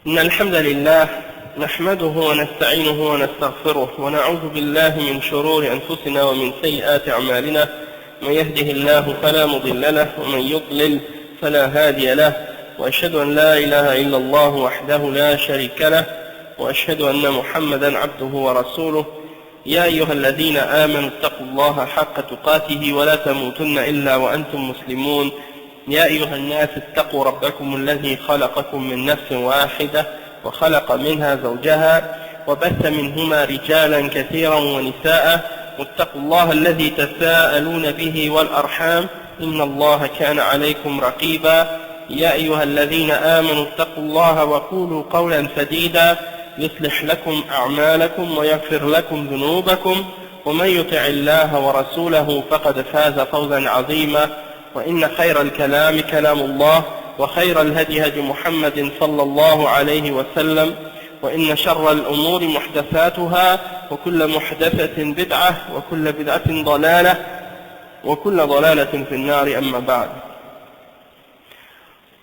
إن الحمد لله نحمده ونستعينه ونستغفره ونعوذ بالله من شرور أنفسنا ومن سيئات أعمالنا. من يهده الله فلا مضل له ومن يضلل فلا هادي له، وأشهد أن لا إله إلا الله وحده لا شريك له، وأشهد أن محمدا عبده ورسوله. يا أيها الذين آمنوا اتقوا الله حق تقاته ولا تموتن إلا وأنتم مسلمون. يا أيها الناس اتقوا ربكم الذي خلقكم من نفس واحدة وخلق منها زوجها وبث منهما رجالا كثيرا ونساء، واتقوا الله الذي تساءلون به والأرحام إن الله كان عليكم رقيبا. يا أيها الذين آمنوا اتقوا الله وقولوا قولا سديدا يصلح لكم أعمالكم ويغفر لكم ذنوبكم، ومن يطع الله ورسوله فقد فاز فوزا عظيما. وإن خير الكلام كلام الله، وخير الهدي هدي محمد صلى الله عليه وسلم، وإن شر الأمور محدثاتها، وكل محدثة بدعة، وكل بدعة ضلالة، وكل ضلالة في النار. أما بعد.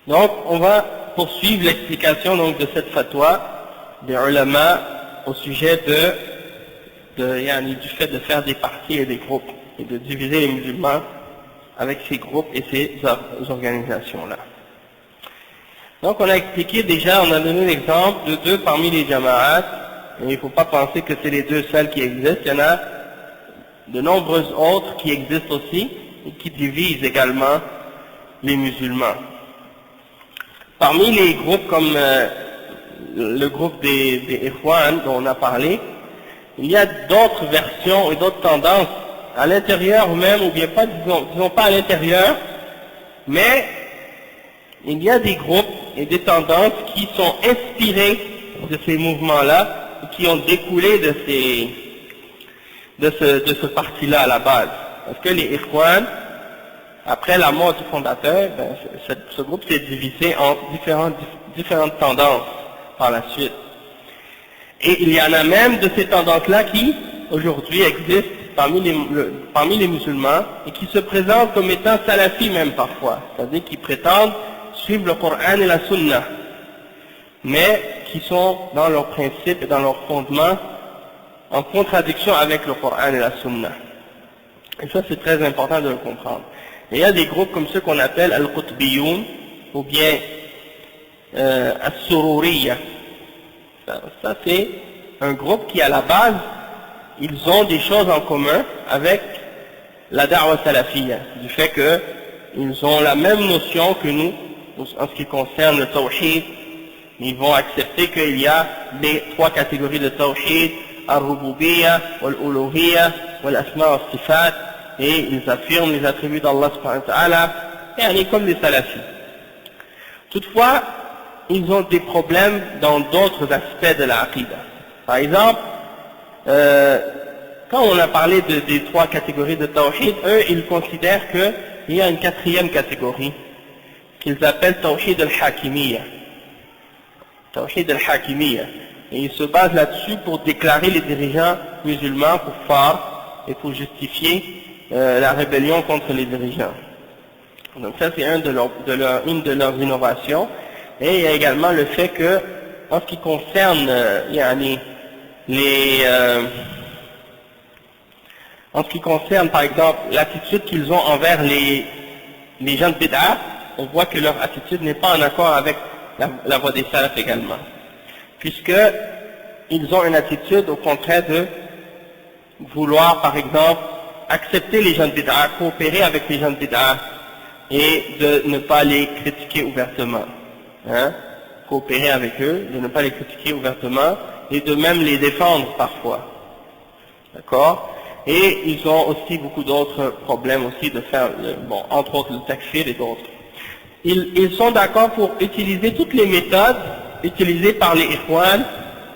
Donc on va poursuivre l'explication donc de cette fatwa des ulama au sujet du fait de faire des partis et des groupes et de diviser les musulmans avec ces groupes et ces organisations-là. Donc on a expliqué déjà, on a donné l'exemple de deux parmi les jama'at, et il ne faut pas penser que c'est les deux seuls qui existent, il y en a de nombreuses autres qui existent aussi et qui divisent également les musulmans. Parmi les groupes comme le groupe des Ikhwan dont on a parlé, il y a d'autres versions et d'autres tendances à l'intérieur même, ou bien pas, disons pas à l'intérieur, mais il y a des groupes et des tendances qui sont inspirés de ces mouvements-là, et qui ont découlé de ce parti-là à la base. Parce que les Ikhwan, après la mort du fondateur, ce groupe s'est divisé en différentes tendances par la suite. Et il y en a même de ces tendances-là qui, aujourd'hui, existent parmi les musulmans et qui se présentent comme étant salafis même parfois, c'est-à-dire qui prétendent suivre le Coran et la Sunna, mais qui sont dans leurs principes et dans leurs fondements en contradiction avec le Coran et la Sunna. Et ça c'est très important de le comprendre. Et il y a des groupes comme ceux qu'on appelle Al-Qutbiyoun ou bien As-Sururiyya. Ça c'est un groupe qui à la base ils ont des choses en commun avec la da'wa salafiyya, du fait qu'ils ont la même notion que nous en ce qui concerne le tawhid. Ils vont accepter qu'il y a les trois catégories de tawhid, al-rububiyya, wal-uluhiyya, wal-asma wal-sifat, et ils affirment les attributs d'Allah subhanahu wa ta'ala, et comme les salafis. Toutefois, ils ont des problèmes dans d'autres aspects de la aqida. Par exemple, quand on a parlé des trois catégories de tawhid, eux ils considèrent qu'il y a une quatrième catégorie qu'ils appellent tawhid al-hakimiyya. Tawhid al-hakimiyya. Et ils se basent là-dessus pour déclarer les dirigeants musulmans kuffar et pour justifier la rébellion contre les dirigeants. Donc ça c'est une de leurs innovations. Et il y a également le fait que en ce qui concerne en ce qui concerne par exemple l'attitude qu'ils ont envers les gens de bid'ah, on voit que leur attitude n'est pas en accord avec la voie des salafs également, puisque ils ont une attitude au contraire de vouloir par exemple accepter les gens de bid'ah, coopérer avec les gens de bid'ah et de ne pas les critiquer ouvertement, coopérer avec eux, de ne pas les critiquer ouvertement et de même les défendre parfois, d'accord. Et ils ont aussi beaucoup d'autres problèmes aussi de faire, entre autres le takfir et d'autres. Ils sont d'accord pour utiliser toutes les méthodes utilisées par les Ikhwan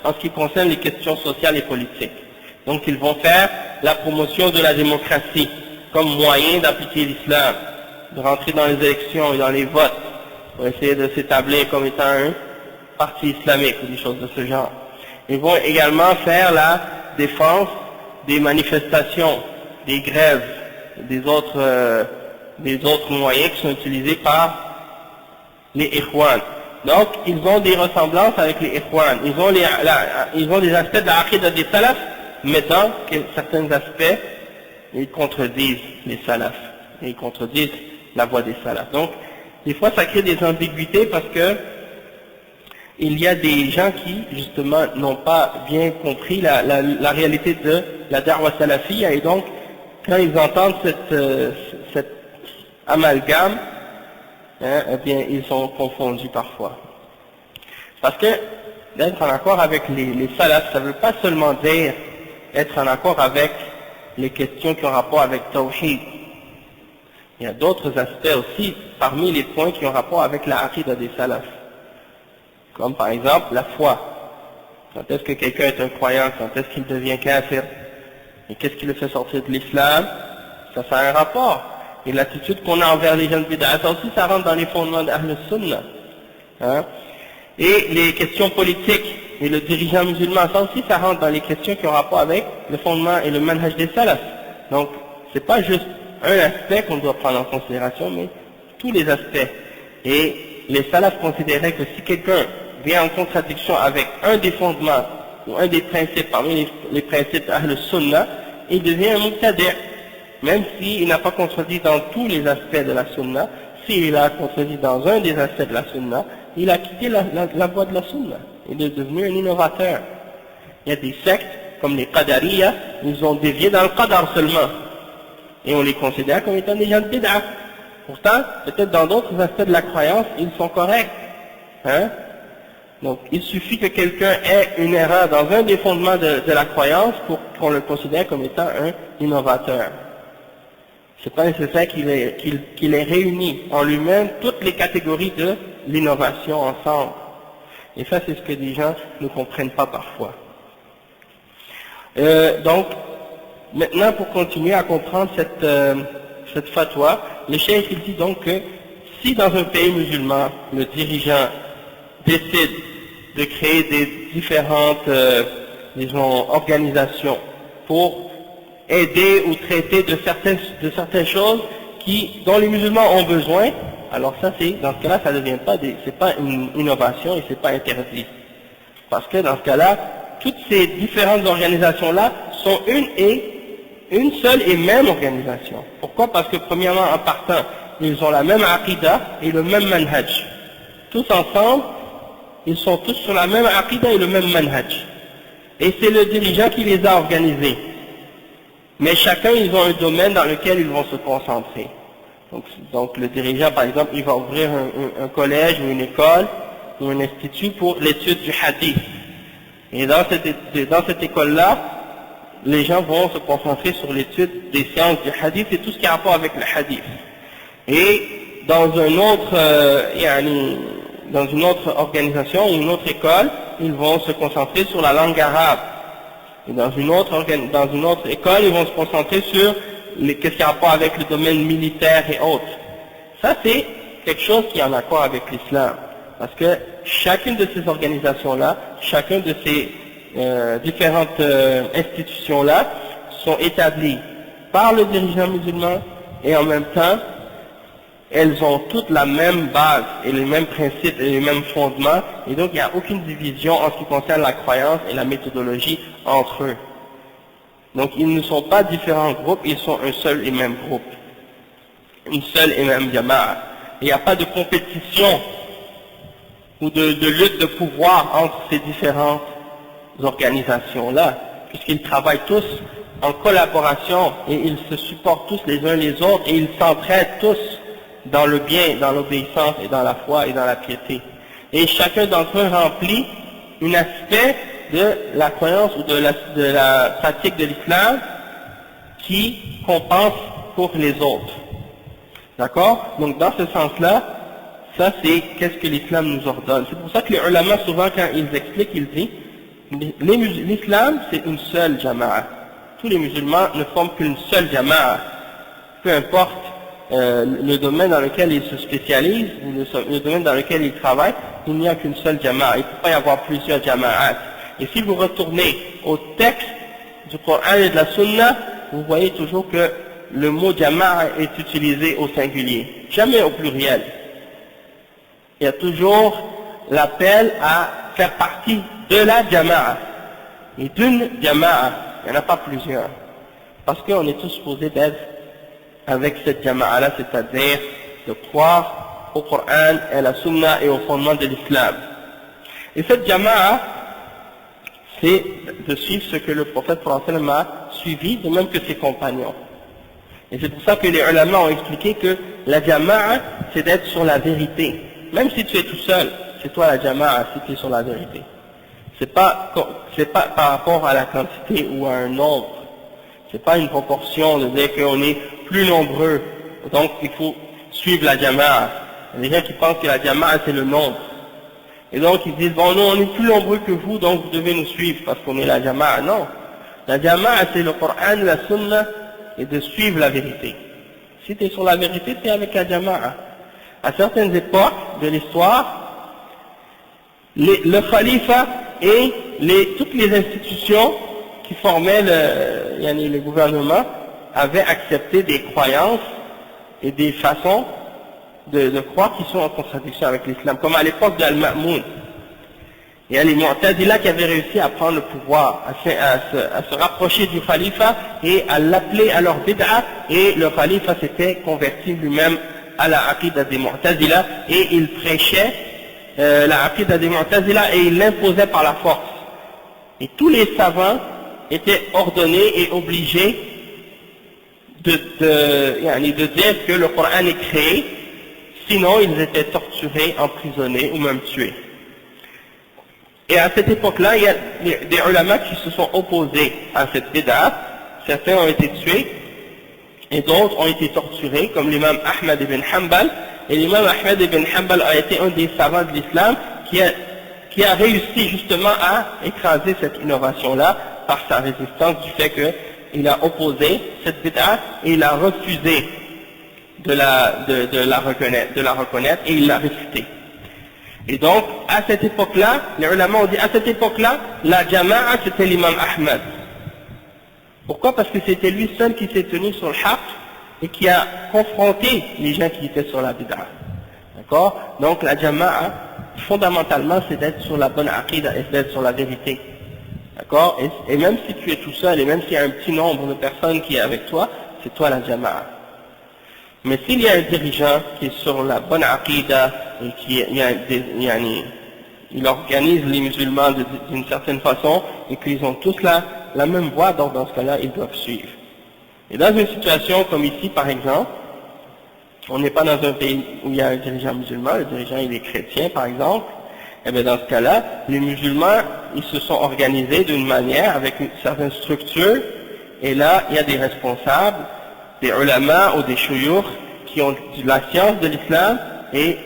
en ce qui concerne les questions sociales et politiques. Donc ils vont faire la promotion de la démocratie comme moyen d'appliquer l'islam, de rentrer dans les élections et dans les votes pour essayer de s'établir comme étant un parti islamique ou des choses de ce genre. Ils vont également faire la défense des manifestations, des grèves, des autres moyens qui sont utilisés par les Ikhwan. Donc, ils ont des ressemblances avec les Ikhwan. Ils ont des aspects de la Aqidah des Salaf, mais dans certains aspects, ils contredisent les Salaf. Ils contredisent la voie des Salaf. Donc, des fois, ça crée des ambiguïtés parce que il y a des gens qui, justement, n'ont pas bien compris la réalité de la da'wa salafiyya, et donc, quand ils entendent cette amalgame, eh bien, ils sont confondus parfois. Parce que d'être en accord avec les salafs, ça ne veut pas seulement dire être en accord avec les questions qui ont rapport avec Tawhid. Il y a d'autres aspects aussi, parmi les points qui ont rapport avec la aqidah des salafs. Comme par exemple la foi. Quand est-ce que quelqu'un est un croyant? Quand est-ce qu'il devient kafir? Et qu'est-ce qui le fait sortir de l'islam? Ça a un rapport. Et l'attitude qu'on a envers les gens de bid'a, ça aussi, ça rentre dans les fondements d'Ahl Sunnah. Hein? Et les questions politiques et le dirigeant musulman, ça aussi, ça rentre dans les questions qui ont rapport avec le fondement et le manhaj des salafs. Donc, c'est pas juste un aspect qu'on doit prendre en considération, mais tous les aspects. Et les salafs considéraient que si quelqu'un vient en contradiction avec un des fondements ou un des principes parmi les principes d'Ahl Sunnah, il devient un muqtadi'. Même s'il n'a pas contredit dans tous les aspects de la sunna, s'il a contredit dans un des aspects de la sunna, il a quitté la voie de la sunna. Il est devenu un innovateur. Il y a des sectes, comme les Qadariyya, ils ont dévié dans le Qadar seulement. Et on les considère comme étant des gens de bid'a. Pourtant, peut-être dans d'autres aspects de la croyance, ils sont corrects. Hein? Donc, il suffit que quelqu'un ait une erreur dans un des fondements de la croyance pour qu'on le considère comme étant un innovateur. C'est pas nécessaire qu'il ait réuni en lui-même toutes les catégories de l'innovation ensemble. Et ça, c'est ce que les gens ne comprennent pas parfois. Donc, maintenant, pour continuer à comprendre cette fatwa, le cheikh il dit donc que si dans un pays musulman, le dirigeant décide de créer des différentes, disons, organisations pour aider ou traiter de certaines choses dont les musulmans ont besoin, alors ça c'est, dans ce cas-là, ça ne devient pas c'est pas une innovation et c'est pas interdit. Parce que dans ce cas-là, toutes ces différentes organisations-là sont une seule et même organisation. Pourquoi? Parce que premièrement, en partant, ils ont la même aqidah et le même manhaj. Tous ensemble, ils sont tous sur la même aqidah et le même manhaj. Et c'est le dirigeant qui les a organisés. Mais chacun, ils ont un domaine dans lequel ils vont se concentrer. Donc le dirigeant, par exemple, il va ouvrir un collège ou une école ou un institut pour l'étude du hadith. Et dans cette école-là, les gens vont se concentrer sur l'étude des sciences du hadith et tout ce qui a rapport avec le hadith. Et dans dans une autre organisation ou une autre école, ils vont se concentrer sur la langue arabe. Et dans une autre école, ils vont se concentrer sur qu'est-ce qui a rapport avec le domaine militaire et autres. Ça, c'est quelque chose qui est en accord avec l'islam. Parce que chacune de ces organisations-là, chacune de ces différentes institutions-là sont établies par le dirigeant musulman et en même temps, elles ont toutes la même base et les mêmes principes et les mêmes fondements, et donc il n'y a aucune division en ce qui concerne la croyance et la méthodologie entre eux. Donc ils ne sont pas différents groupes, ils sont un seul et même groupe, une seule et même jama'a. Il n'y a pas de compétition ou de lutte de pouvoir entre ces différentes organisations-là, puisqu'ils travaillent tous en collaboration et ils se supportent tous les uns les autres et ils s'entraident tous dans le bien, dans l'obéissance et dans la foi et dans la piété. Et chacun d'entre eux remplit un aspect de la croyance ou de la pratique de l'islam qui compense pour les autres. D'accord? Donc dans ce sens-là, ça c'est qu'est-ce que l'islam nous ordonne. C'est pour ça que les ulama souvent quand ils expliquent, ils disent l'islam c'est une seule jama'a. Tous les musulmans ne forment qu'une seule jama'a. Peu importe le domaine dans lequel ils se spécialisent, ou le domaine dans lequel ils travaillent, il n'y a qu'une seule jama'a. Il ne peut pas y avoir plusieurs jama'at. Et si vous retournez au texte du Coran et de la Sunna, vous voyez toujours que le mot jama'a est utilisé au singulier, jamais au pluriel. Il y a toujours l'appelle à faire partie de la jama'a. Et d'une jama'a, il n'y en a pas plusieurs. Parce qu'on est tous supposés d'être avec cette jama'a-là, c'est-à-dire de croire au Coran et à la Sunna et au fondement de l'islam. Et cette jama'a, c'est de suivre ce que le prophète sallallahu a suivi, de même que ses compagnons. Et c'est pour ça que les ulama ont expliqué que la jama'a, c'est d'être sur la vérité. Même si tu es tout seul, c'est toi la jama'a si tu es sur la vérité. C'est pas par rapport à la quantité ou à un nombre. C'est pas une proportion de dire qu'on est plus nombreux, donc il faut suivre la jama'a. Il y a des gens qui pensent que la jama'a c'est le nombre. Et donc ils disent, bon, nous on est plus nombreux que vous, donc vous devez nous suivre parce qu'on est la jama'a. Non. La jama'a c'est le Coran, la Sunna, et de suivre la vérité. Si tu es sur la vérité, tu es avec la jama'a. À certaines époques de l'histoire, le khalifa et toutes les institutions qui formaient le gouvernement avaient accepté des croyances et des façons de croire qui sont en contradiction avec l'islam, comme à l'époque d'Al-Ma'moun. Il y a les Mu'tazila qui avaient réussi à prendre le pouvoir, à se rapprocher du khalifa et à l'appeler à leur bid'a, et le khalifa s'était converti lui-même à la aqida des Mu'tazila et il prêchait la aqida des Mu'tazila et il l'imposait par la force. Et tous les savants étaient ordonnés et obligés de dire que le Coran est créé, sinon ils étaient torturés, emprisonnés ou même tués. Et à cette époque-là, il y a des ulama qui se sont opposés à cette bid'a. Certains ont été tués et d'autres ont été torturés, comme l'imam Ahmad ibn Hanbal. Et l'imam Ahmad ibn Hanbal a été un des savants de l'islam qui a réussi justement à écraser cette innovation-là par sa résistance du fait qu'il a opposé cette bid'a et il a refusé de la reconnaître et il l'a récité. Et donc, à cette époque-là, les ulama ont dit, à cette époque-là, la jama'a c'était l'imam Ahmad. Pourquoi? Parce que c'était lui seul qui s'est tenu sur le haqq et qui a confronté les gens qui étaient sur la bid'a. D'accord? Donc la jama'a, fondamentalement, c'est d'être sur la bonne aqida et d'être sur la vérité. D'accord? Et même si tu es tout seul, et même s'il y a un petit nombre de personnes qui est avec toi, c'est toi la jama'a. Mais s'il y a un dirigeant qui est sur la bonne aqida et il organise les musulmans d'une certaine façon et qu'ils ont tous la même voie, donc dans ce cas-là, ils doivent suivre. Et dans une situation comme ici, par exemple, on n'est pas dans un pays où il y a un dirigeant musulman, le dirigeant il est chrétien, par exemple, et bien dans ce cas-là, les musulmans, ils se sont organisés d'une manière, avec une certaine structure, et là, il y a des responsables, des ulama ou des shuyukh qui ont la science de l'islam, et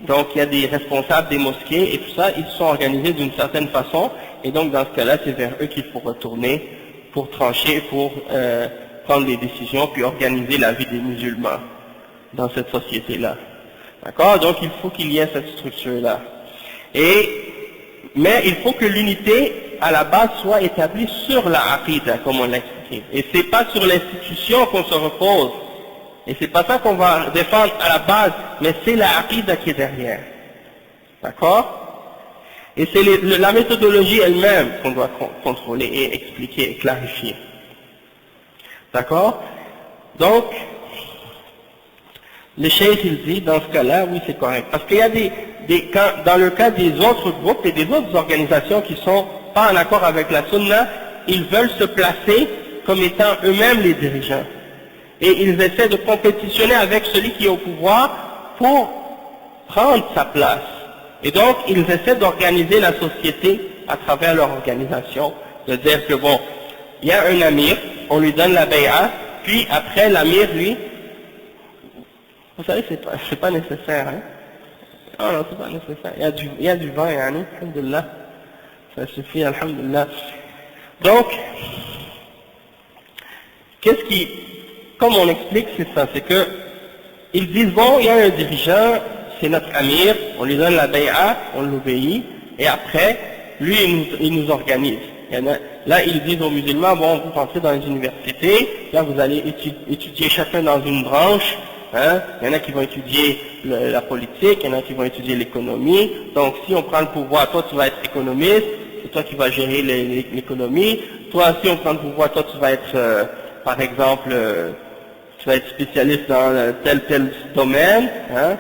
donc il y a des responsables des mosquées et tout ça, ils se sont organisés d'une certaine façon, et donc dans ce cas-là, c'est vers eux qu'il faut retourner pour trancher, pour prendre les décisions, puis organiser la vie des musulmans dans cette société-là. D'accord? Donc il faut qu'il y ait cette structure-là. Mais il faut que l'unité, à la base, soit établie sur la aqida, comme on l'a expliqué. Et c'est pas sur l'institution qu'on se repose. Et c'est pas ça qu'on va défendre à la base, mais c'est la aqida qui est derrière. D'accord? Et c'est la méthodologie elle-même qu'on doit contrôler et expliquer et clarifier. D'accord? Donc, le cheikh il dit, dans ce cas-là, oui c'est correct. Parce qu'il y a dans le cas des autres groupes et des autres organisations qui sont pas en accord avec la sunna, ils veulent se placer comme étant eux-mêmes les dirigeants. Et ils essaient de compétitionner avec celui qui est au pouvoir pour prendre sa place. Et donc, ils essaient d'organiser la société à travers leur organisation, de dire que bon, il y a un amir, on lui donne la bay'a, puis après l'amir, lui, vous savez, c'est pas nécessaire, hein. Oh non, c'est pas nécessaire. Il y a du vin, yani, alhamdulillah. Ça suffit, alhamdulillah. Donc, comme on explique, c'est ça, c'est que, ils disent, bon, il y a un dirigeant, c'est notre amir, on lui donne la bay'a, on l'obéit, et après, lui, il nous organise. Là, ils disent aux musulmans, bon, vous entrez dans les universités, là, vous allez étudier chacun dans une branche, Hein? Il y en a qui vont étudier la politique, il y en a qui vont étudier l'économie. Donc si on prend le pouvoir, toi tu vas être économiste, c'est toi qui vas gérer l'économie. Toi, si on prend le pouvoir, toi tu vas être, par exemple, tu vas être spécialiste dans tel domaine. Hein?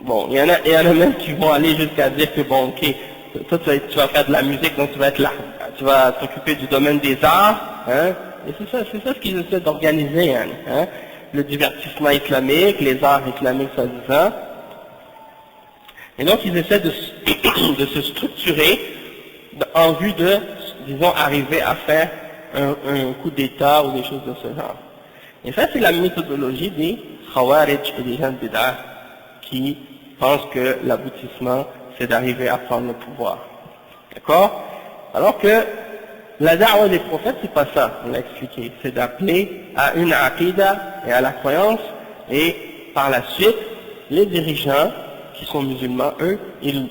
Bon, il y en a même qui vont aller jusqu'à dire que bon, ok, toi tu vas faire de la musique, donc tu vas être là, tu vas t'occuper du domaine des arts. Hein? Et c'est ça ce qu'ils essaient d'organiser. Hein? Le divertissement islamique, les arts islamiques soi-disant. Et donc ils essaient de se structurer en vue de, disons, arriver à faire un coup d'État ou des choses de ce genre. Et ça c'est la méthodologie des Khawarij et des gens bid'ah qui pensent que l'aboutissement c'est d'arriver à prendre le pouvoir. D'accord? Alors que la da'wah des prophètes, c'est pas ça, on l'a expliqué. C'est d'appeler à une aqidah et à la croyance, et par la suite, les dirigeants qui sont musulmans, eux, ils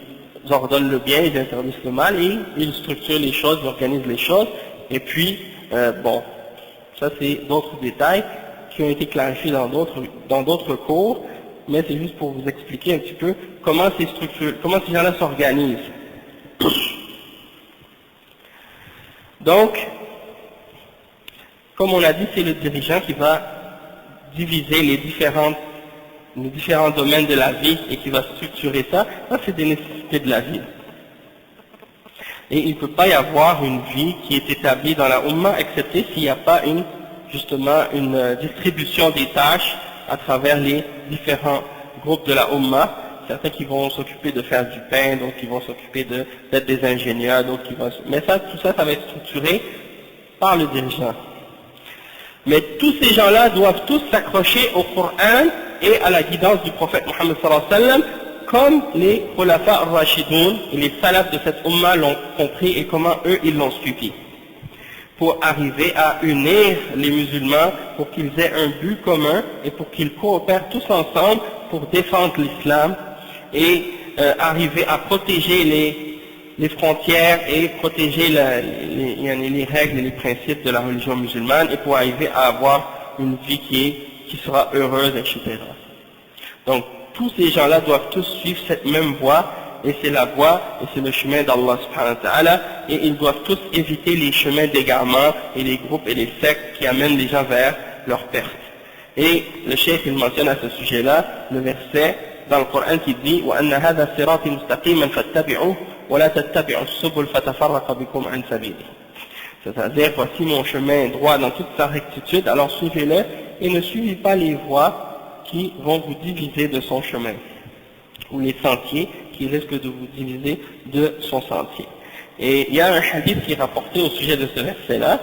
ordonnent le bien, ils interdisent le mal, et ils structurent les choses, ils organisent les choses, et puis, bon, ça c'est d'autres détails qui ont été clarifiés dans d'autres cours, mais c'est juste pour vous expliquer un petit peu comment ces structures, comment ces gens-là s'organisent. Donc, comme on l'a dit, c'est le dirigeant qui va diviser les différents domaines de la vie et qui va structurer ça. Ça, c'est des nécessités de la vie. Et il ne peut pas y avoir une vie qui est établie dans la Ummah, excepté s'il n'y a pas justement une distribution des tâches à travers les différents groupes de la Ummah. Certains qui vont s'occuper de faire du pain, d'autres qui vont s'occuper d'être des ingénieurs, d'autres qui vont... Mais ça, tout ça, ça va être structuré par le dirigeant. Mais tous ces gens-là doivent tous s'accrocher au Coran et à la guidance du prophète Mohammed sallallahu alayhi wa sallam, comme les khulafa ar-rashidoun et les salafs de cette Ummah l'ont compris et comment eux, ils l'ont suivi. Pour arriver à unir les musulmans, pour qu'ils aient un but commun et pour qu'ils coopèrent tous ensemble pour défendre l'islam et arriver à protéger les frontières et protéger les règles et les principes de la religion musulmane et pour arriver à avoir une vie qui sera heureuse, etc. Donc, tous ces gens-là doivent tous suivre cette même voie, et c'est la voie, et c'est le chemin d'Allah subhanahu wa ta'ala, et ils doivent tous éviter les chemins d'égarement et les groupes et les sectes qui amènent les gens vers leur perte. Et le cheikh il mentionne à ce sujet-là le verset dans le Coran qui dit وَأَنَّ هَذَا الصِّرَاطِ مُسْتَقِيمًا فَاتَّبِعُوهُ وَلَا تَتَّبِعُوا السُّبُلَ فَتَفَرَّقَ بِكُمْ عَنْ سَبِيلِهِ. C'est-à-dire, voici mon chemin droit dans toute sa rectitude, alors suivez-le et ne suivez pas les voies qui vont vous diviser de son chemin, ou les sentiers qui risquent de vous diviser de son sentier. Et il y a un hadith qui est rapporté au sujet de ce verset-là.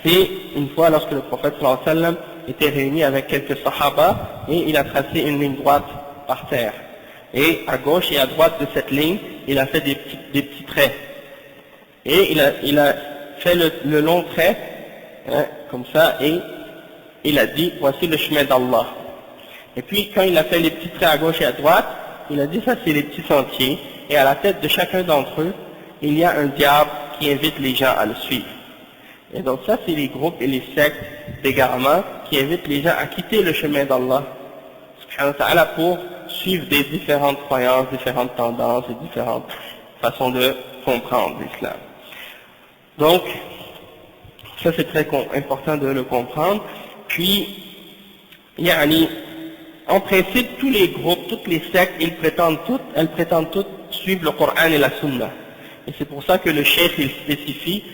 C'est une fois lorsque le prophète sallallahu alayhi wa sallam était réuni avec quelques sahaba et il a tracé une ligne droite par terre. Et à gauche et à droite de cette ligne, il a fait des petits traits. Et il a fait le long trait, hein, comme ça, et il a dit, voici le chemin d'Allah. Et puis quand il a fait les petits traits à gauche et à droite, il a dit, ça c'est les petits sentiers, et à la tête de chacun d'entre eux, il y a un diable qui invite les gens à le suivre. Et donc ça, c'est les groupes et les sectes d'égarement qui invitent les gens à quitter le chemin d'Allah, subhanahu wa ta'ala, pour suivre des différentes croyances, différentes tendances et différentes façons de comprendre l'islam. Donc, ça c'est très important de le comprendre. Puis, en principe, tous les groupes, toutes les sectes, elles prétendent toutes suivre le Coran et la Sunna. Et c'est pour ça que le cheikh, il spécifie,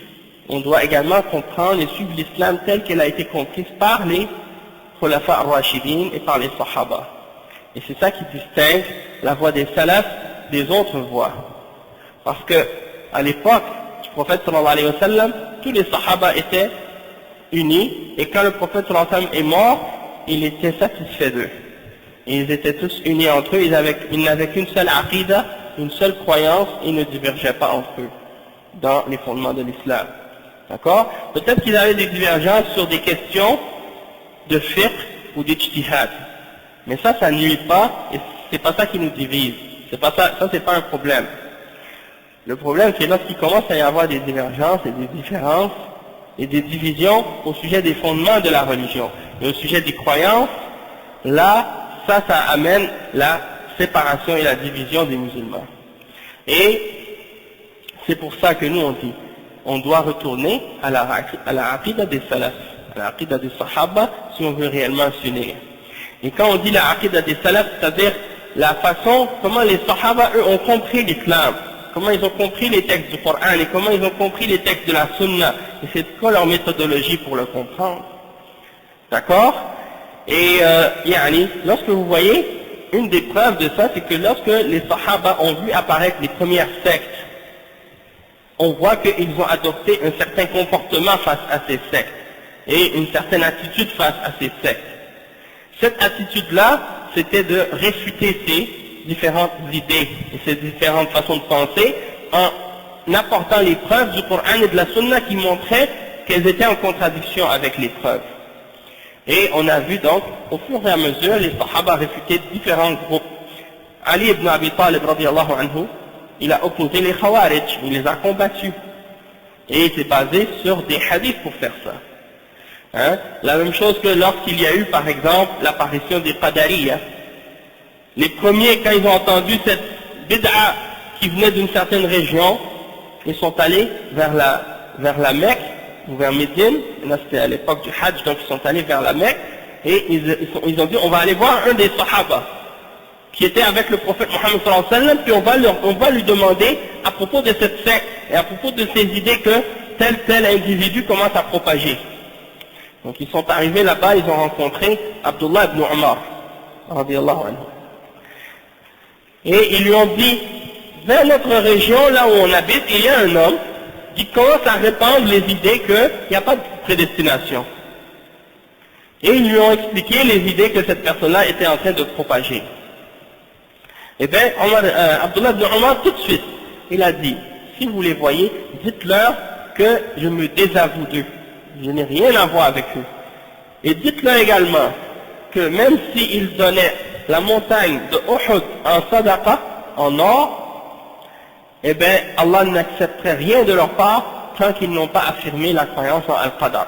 on doit également comprendre et suivre l'islam tel qu'elle a été comprise par les khulafa ar-rashidin et par les sahaba. Et c'est ça qui distingue la voie des salafs des autres voies. Parce que, à l'époque du prophète sallallahu alayhi wa sallam, tous les sahaba étaient unis, et quand le prophète sallallahu alayhi wa sallam est mort, il était satisfait d'eux. Et ils étaient tous unis entre eux, ils n'avaient qu'une seule aqidah, une seule croyance, et ils ne divergeaient pas entre eux dans les fondements de l'islam. D'accord? Peut-être qu'ils avaient des divergences sur des questions de fiqh ou d'ijtihad. Mais ça nuit pas, et c'est pas ça qui nous divise. C'est pas ça c'est pas un problème. Le problème, c'est lorsqu'il commence à y avoir des divergences et des différences et des divisions au sujet des fondements de la religion et au sujet des croyances là, ça amène la séparation et la division des musulmans. Et c'est pour ça que nous on dit, on doit retourner à la aqida des salaf, à la aqida des sahaba, si on veut réellement s'unir. Et quand on dit la aqida des salaf, c'est-à-dire la façon, comment les sahaba, eux, ont compris l'islam, comment ils ont compris les textes du Coran, et comment ils ont compris les textes de la sunna, et c'est quoi leur méthodologie pour le comprendre. D'accord? Et lorsque vous voyez, une des preuves de ça, c'est que lorsque les sahaba ont vu apparaître les premières sectes, on voit qu'ils ont adopté un certain comportement face à ces sectes, et une certaine attitude face à ces sectes. Cette attitude-là, c'était de réfuter ces différentes idées et ces différentes façons de penser en apportant les preuves du Coran et de la Sunna qui montraient qu'elles étaient en contradiction avec les preuves. Et on a vu donc, au fur et à mesure, les Sahaba réfutaient différents groupes. Ali ibn Abi Talib, radiyallahu anhu, il a opposé les Khawarij, il les a combattus. Et il s'est basé sur des hadiths pour faire ça. Hein? La même chose que lorsqu'il y a eu, par exemple, l'apparition des Qadariyah. Les premiers, quand ils ont entendu cette bid'a qui venait d'une certaine région, ils sont allés vers la Mecque, ou vers Médine, c'était à l'époque du Hajj, donc ils sont allés vers la Mecque, et ils ont dit, on va aller voir un des Sahaba, qui était avec le prophète Mohammed sallallahu alayhi wa sallam, puis on va lui demander, à propos de cette secte, et à propos de ces idées que tel individu commence à propager. Donc ils sont arrivés là-bas, ils ont rencontré Abdullah ibn Umar, radiyallahu anhu. Et ils lui ont dit, vers notre région, là où on habite, il y a un homme qui commence à répandre les idées qu'il n'y a pas de prédestination. Et ils lui ont expliqué les idées que cette personne-là était en train de propager. Eh bien, Abdullah ibn Umar, tout de suite, il a dit, si vous les voyez, dites-leur que je me désavoue d'eux. Je n'ai rien à voir avec eux. Et dites-leur également que même s'ils donnaient la montagne de Uhud en sadaqa, en or, eh bien, Allah n'accepterait rien de leur part tant qu'ils n'ont pas affirmé la croyance en Al-Qadar.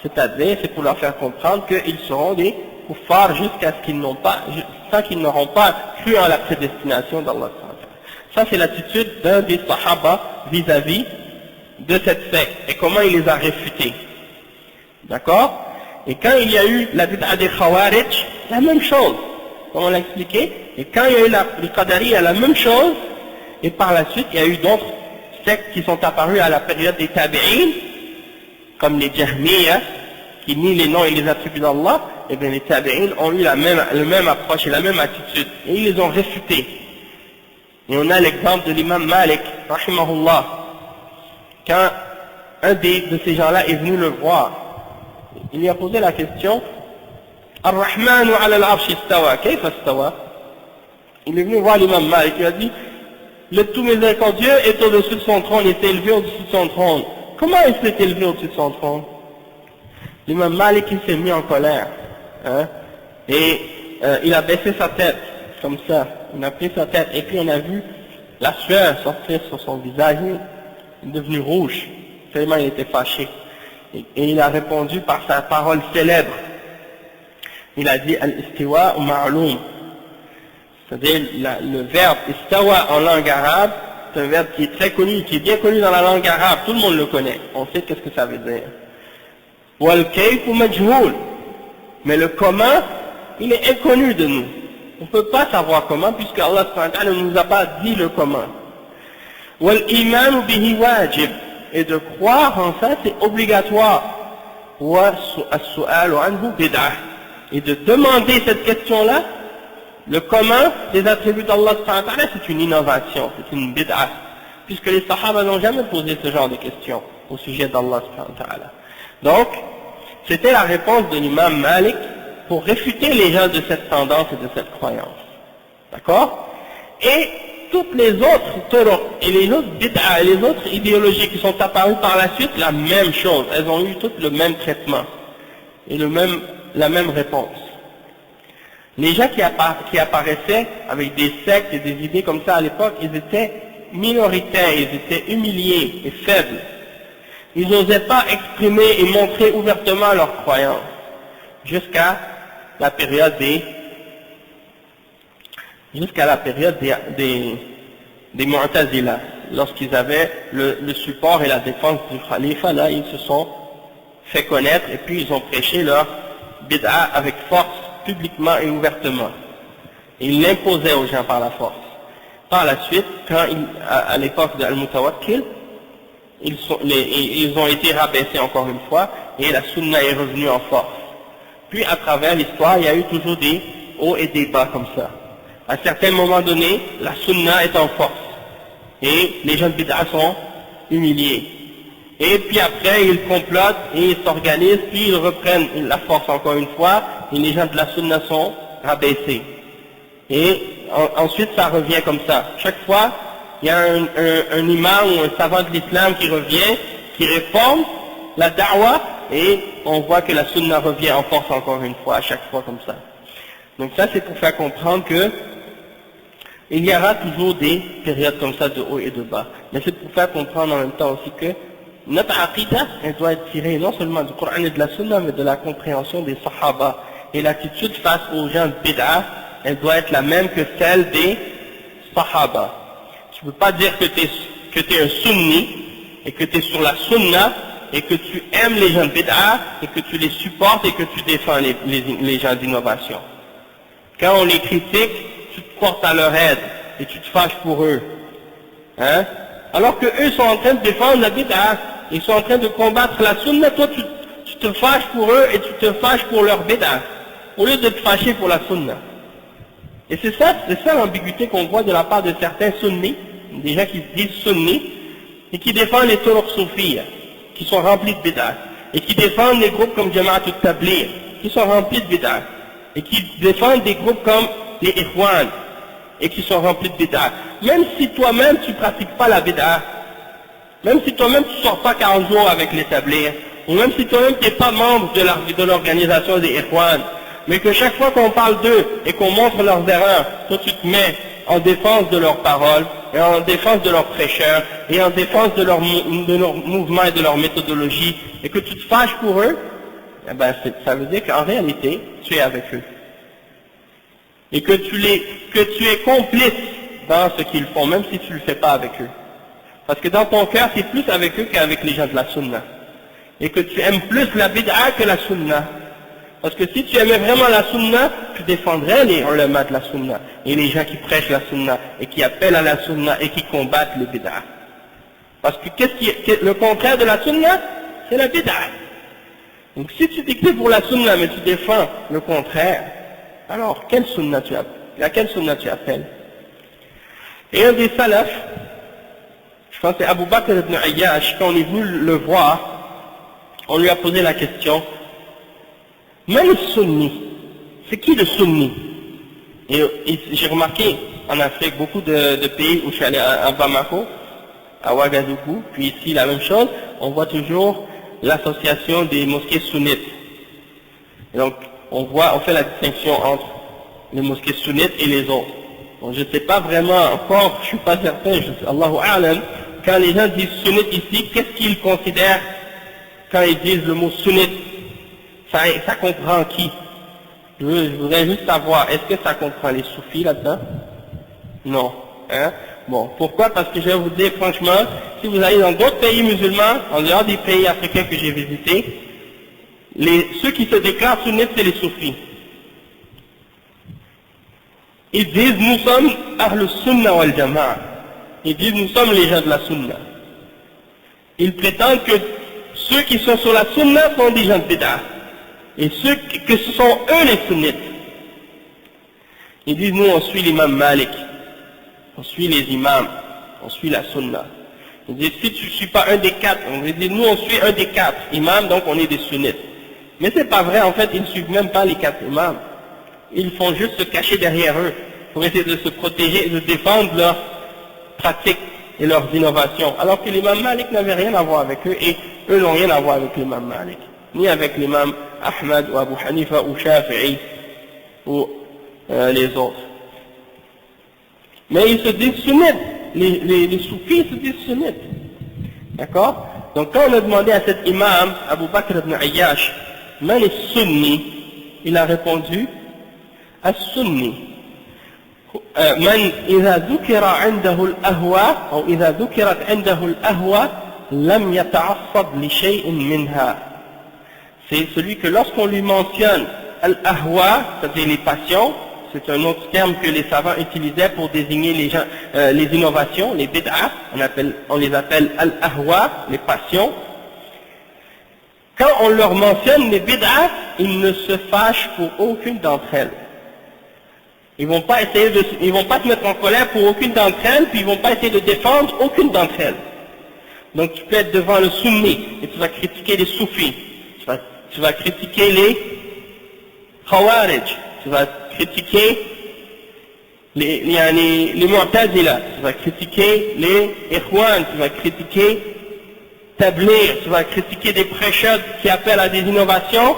C'est-à-dire, c'est pour leur faire comprendre qu'ils seront des kuffars jusqu'à ce qu'ils n'auront pas cru en la prédestination d'Allah. Ça, c'est l'attitude d'un des Sahaba vis-à-vis de cette secte et comment il les a réfutés. D'accord? Et quand il y a eu la bid'a des Khawarij, la même chose, comme on l'a expliqué. Et quand il y a eu le Qadari, la même chose. Et par la suite, il y a eu d'autres sectes qui sont apparues à la période des Tabi'in, comme les Jahmiyyah, qui nient les noms et les attributs d'Allah. Et bien les Tabi'in ont eu la même approche et la même attitude. Et ils les ont réfutés. Et on a l'exemple de l'imam Malik, rahimahullah. Quand un de ces gens-là est venu le voir, il lui a posé la question, Ar-Rahmanu ala al-Arsh istawa, kayfa istawa? Il est venu voir l'imam Malik, il a dit, le tout miséricordieux est au-dessus de son trône, il s'est élevé au-dessus de son trône. Comment il s'est élevé au-dessus de son trône? L'imam Malik, il s'est mis en colère, hein, et il a baissé sa tête, comme ça, il a pris sa tête, et puis on a vu la sueur sortir sur son visage, il est devenu rouge, tellement il était fâché. Et il a répondu par sa parole célèbre. Il a dit al-istiwa ou ma'loum. C'est-à-dire le verbe istawa en langue arabe, c'est un verbe qui est très connu, qui est bien connu dans la langue arabe, tout le monde le connaît, on sait qu'est-ce que ça veut dire. Wal-kayf ou majhoul. Mais le comment, il est inconnu de nous. On ne peut pas savoir comment, puisque Allah ne nous a pas dit le comment. Wal-iman bihi wajib. Et de croire en ça, c'est obligatoire. Et de demander cette question-là, le comment des attributs d'Allah, c'est une innovation, c'est une bid'ah. Puisque les Sahaba n'ont jamais posé ce genre de questions au sujet d'Allah. Donc, c'était la réponse de l'imam Malik pour réfuter les gens de cette tendance et de cette croyance. D'accord? Et toutes les autres turuq et les autres bid'a et les autres idéologies qui sont apparues par la suite, la même chose. Elles ont eu toutes le même traitement et la même réponse. Les gens qui apparaissaient avec des sectes et des idées comme ça à l'époque, ils étaient minoritaires, ils étaient humiliés et faibles. Ils n'osaient pas exprimer et montrer ouvertement leurs croyances jusqu'à la période des Mu'tazila, lorsqu'ils avaient le support et la défense du khalifa. Là ils se sont fait connaître et puis ils ont prêché leur bid'a avec force, publiquement et ouvertement. Ils l'imposaient aux gens par la force. Par la suite, à l'époque de Al-Mutawakkil, ils ont été rabaissés encore une fois et la sunna est revenue en force. Puis à travers l'histoire, il y a eu toujours des hauts et des bas comme ça. À certains moments donnés, la sunna est en force et les gens de bid'a sont humiliés. Et puis après, ils complotent et ils s'organisent, puis ils reprennent la force encore une fois et les gens de la sunna sont rabaissés. Et ensuite, ça revient comme ça. Chaque fois, il y a un imam ou un savant de l'islam qui revient, qui réforme la da'wah, et on voit que la sunna revient en force encore une fois, à chaque fois comme ça. Donc ça, c'est pour faire comprendre que il y aura toujours des périodes comme ça de haut et de bas. Mais c'est pour faire comprendre en même temps aussi que notre aqidah, elle doit être tirée non seulement du Coran et de la sunna, mais de la compréhension des sahaba. Et l'attitude face aux gens de bid'a, elle doit être la même que celle des sahaba. Tu ne peux pas dire que tu es un sunni et que tu es sur la sunna et que tu aimes les gens de bid'a et que tu les supportes et que tu défends les gens d'innovation. Quand on les critique, tu te portes à leur aide et tu te fâches pour eux. Hein? Alors que eux sont en train de défendre la bid'a, ils sont en train de combattre la sunna, toi tu te fâches pour eux et tu te fâches pour leur bid'a, au lieu de te fâcher pour la sunna. Et c'est ça l'ambiguïté qu'on voit de la part de certains sunnis, des gens qui se disent sunnis, et qui défendent les turuq soufiyya, qui sont remplis de bid'a, et qui défendent des groupes comme Jama'at al-Tabligh, qui sont remplis de bid'a, et qui défendent des groupes comme les Ikhwan, et qui sont remplis de bid'a. Même si toi-même tu ne pratiques pas la bid'a, même si toi-même tu ne sors pas 40 jours avec les Tabligh, ou même si toi-même tu n'es pas membre de l'organisation des Ikhwan, mais que chaque fois qu'on parle d'eux et qu'on montre leurs erreurs, toi tu te mets en défense de leurs paroles, et en défense de leurs prêcheurs, et en défense de leur mouvement et de leur méthodologie, et que tu te fâches pour eux, eh ben ça veut dire qu'en réalité, tu es avec eux. Et que tu es complice dans ce qu'ils font, même si tu ne le fais pas avec eux. Parce que dans ton cœur, c'est plus avec eux qu'avec les gens de la sunna. Et que tu aimes plus la bid'a que la sunna. Parce que si tu aimais vraiment la sunna, tu défendrais les ulama de la sunna, et les gens qui prêchent la sunna, et qui appellent à la sunna, et qui combattent les bid'a. Parce que le contraire de la sunna, c'est la bid'a. Donc si tu dis que c'est pour la sunna, mais tu défends le contraire, alors à quelle sunna tu appelles? Et un des salafs, je pense que c'est Abu Bakr ibn Ayyash, quand on est venu le voir, on lui a posé la question, mais le sunni, c'est qui le sunni? Et j'ai remarqué en Afrique, beaucoup de pays où je suis allé à Bamako, à Ouagadougou, puis ici la même chose, on voit toujours l'association des mosquées sunnites. Et donc on fait la distinction entre les mosquées sunnites et les autres. Donc je ne sais pas vraiment encore, je ne suis pas certain, Allahu A'lam, quand les gens disent sunnite ici, qu'est-ce qu'ils considèrent quand ils disent le mot sunnite? Ça comprend qui? Je voudrais juste savoir, est-ce que ça comprend les soufis là-dedans? Non. Hein? Bon, pourquoi? Parce que je vais vous dire franchement, si vous allez dans d'autres pays musulmans, en dehors des pays africains que j'ai visités, ceux qui se déclarent sunnites, c'est les soufis. Ils disent, nous sommes Ahl Sunna wal Jama'a. Ils disent, nous sommes les gens de la Sunna. Ils prétendent que ceux qui sont sur la Sunna sont des gens de bid'a. Et que ce sont eux les sunnites. Ils disent, nous on suit l'imam Malik, on suit les imams, on suit la sunna. Ils disent, si tu ne suis pas un des quatre, on dit, nous on suit un des quatre imams, donc on est des sunnites. Mais c'est pas vrai, en fait, ils ne suivent même pas les quatre imams. Ils font juste se cacher derrière eux, pour essayer de se protéger et de défendre leurs pratiques et leurs innovations. Alors que l'imam Malik n'avait rien à voir avec eux, et eux n'ont rien à voir avec l'imam Malik. Ni avec l'imam Ahmad ou Abu Hanifa ou Shafi'i ou les autres. Mais ils se disent sunnites, les soufis se disent sunnites. D'accord? Donc quand on a demandé à cet imam, Abu Bakr ibn Ayyash, mais les sunnis, Il a répondu, As-Sunni. من إذا ذكر عنده الأهواء أو إذا ذكرت عنده الأهواء لم يتعصب لشيء منها. C'est celui que lorsqu'on lui mentionne al-ahwa, c'est-à-dire les passions, c'est un autre terme que les savants utilisaient pour désigner les gens, les innovations, les bid'ah, on les appelle al-ahwa, les passions. Quand on leur mentionne les bid'ah, ils ne se fâchent pour aucune d'entre elles. Ils vont pas se mettre en colère pour aucune d'entre elles, puis ils vont pas essayer de défendre aucune d'entre elles. Donc tu peux être devant le sunni et tu vas critiquer les soufis, tu vas critiquer les khawarij, tu vas critiquer les mu'tazila, tu vas critiquer les ikhwan, tu vas critiquer tabligh, tu vas critiquer des prêcheurs qui appellent à des innovations.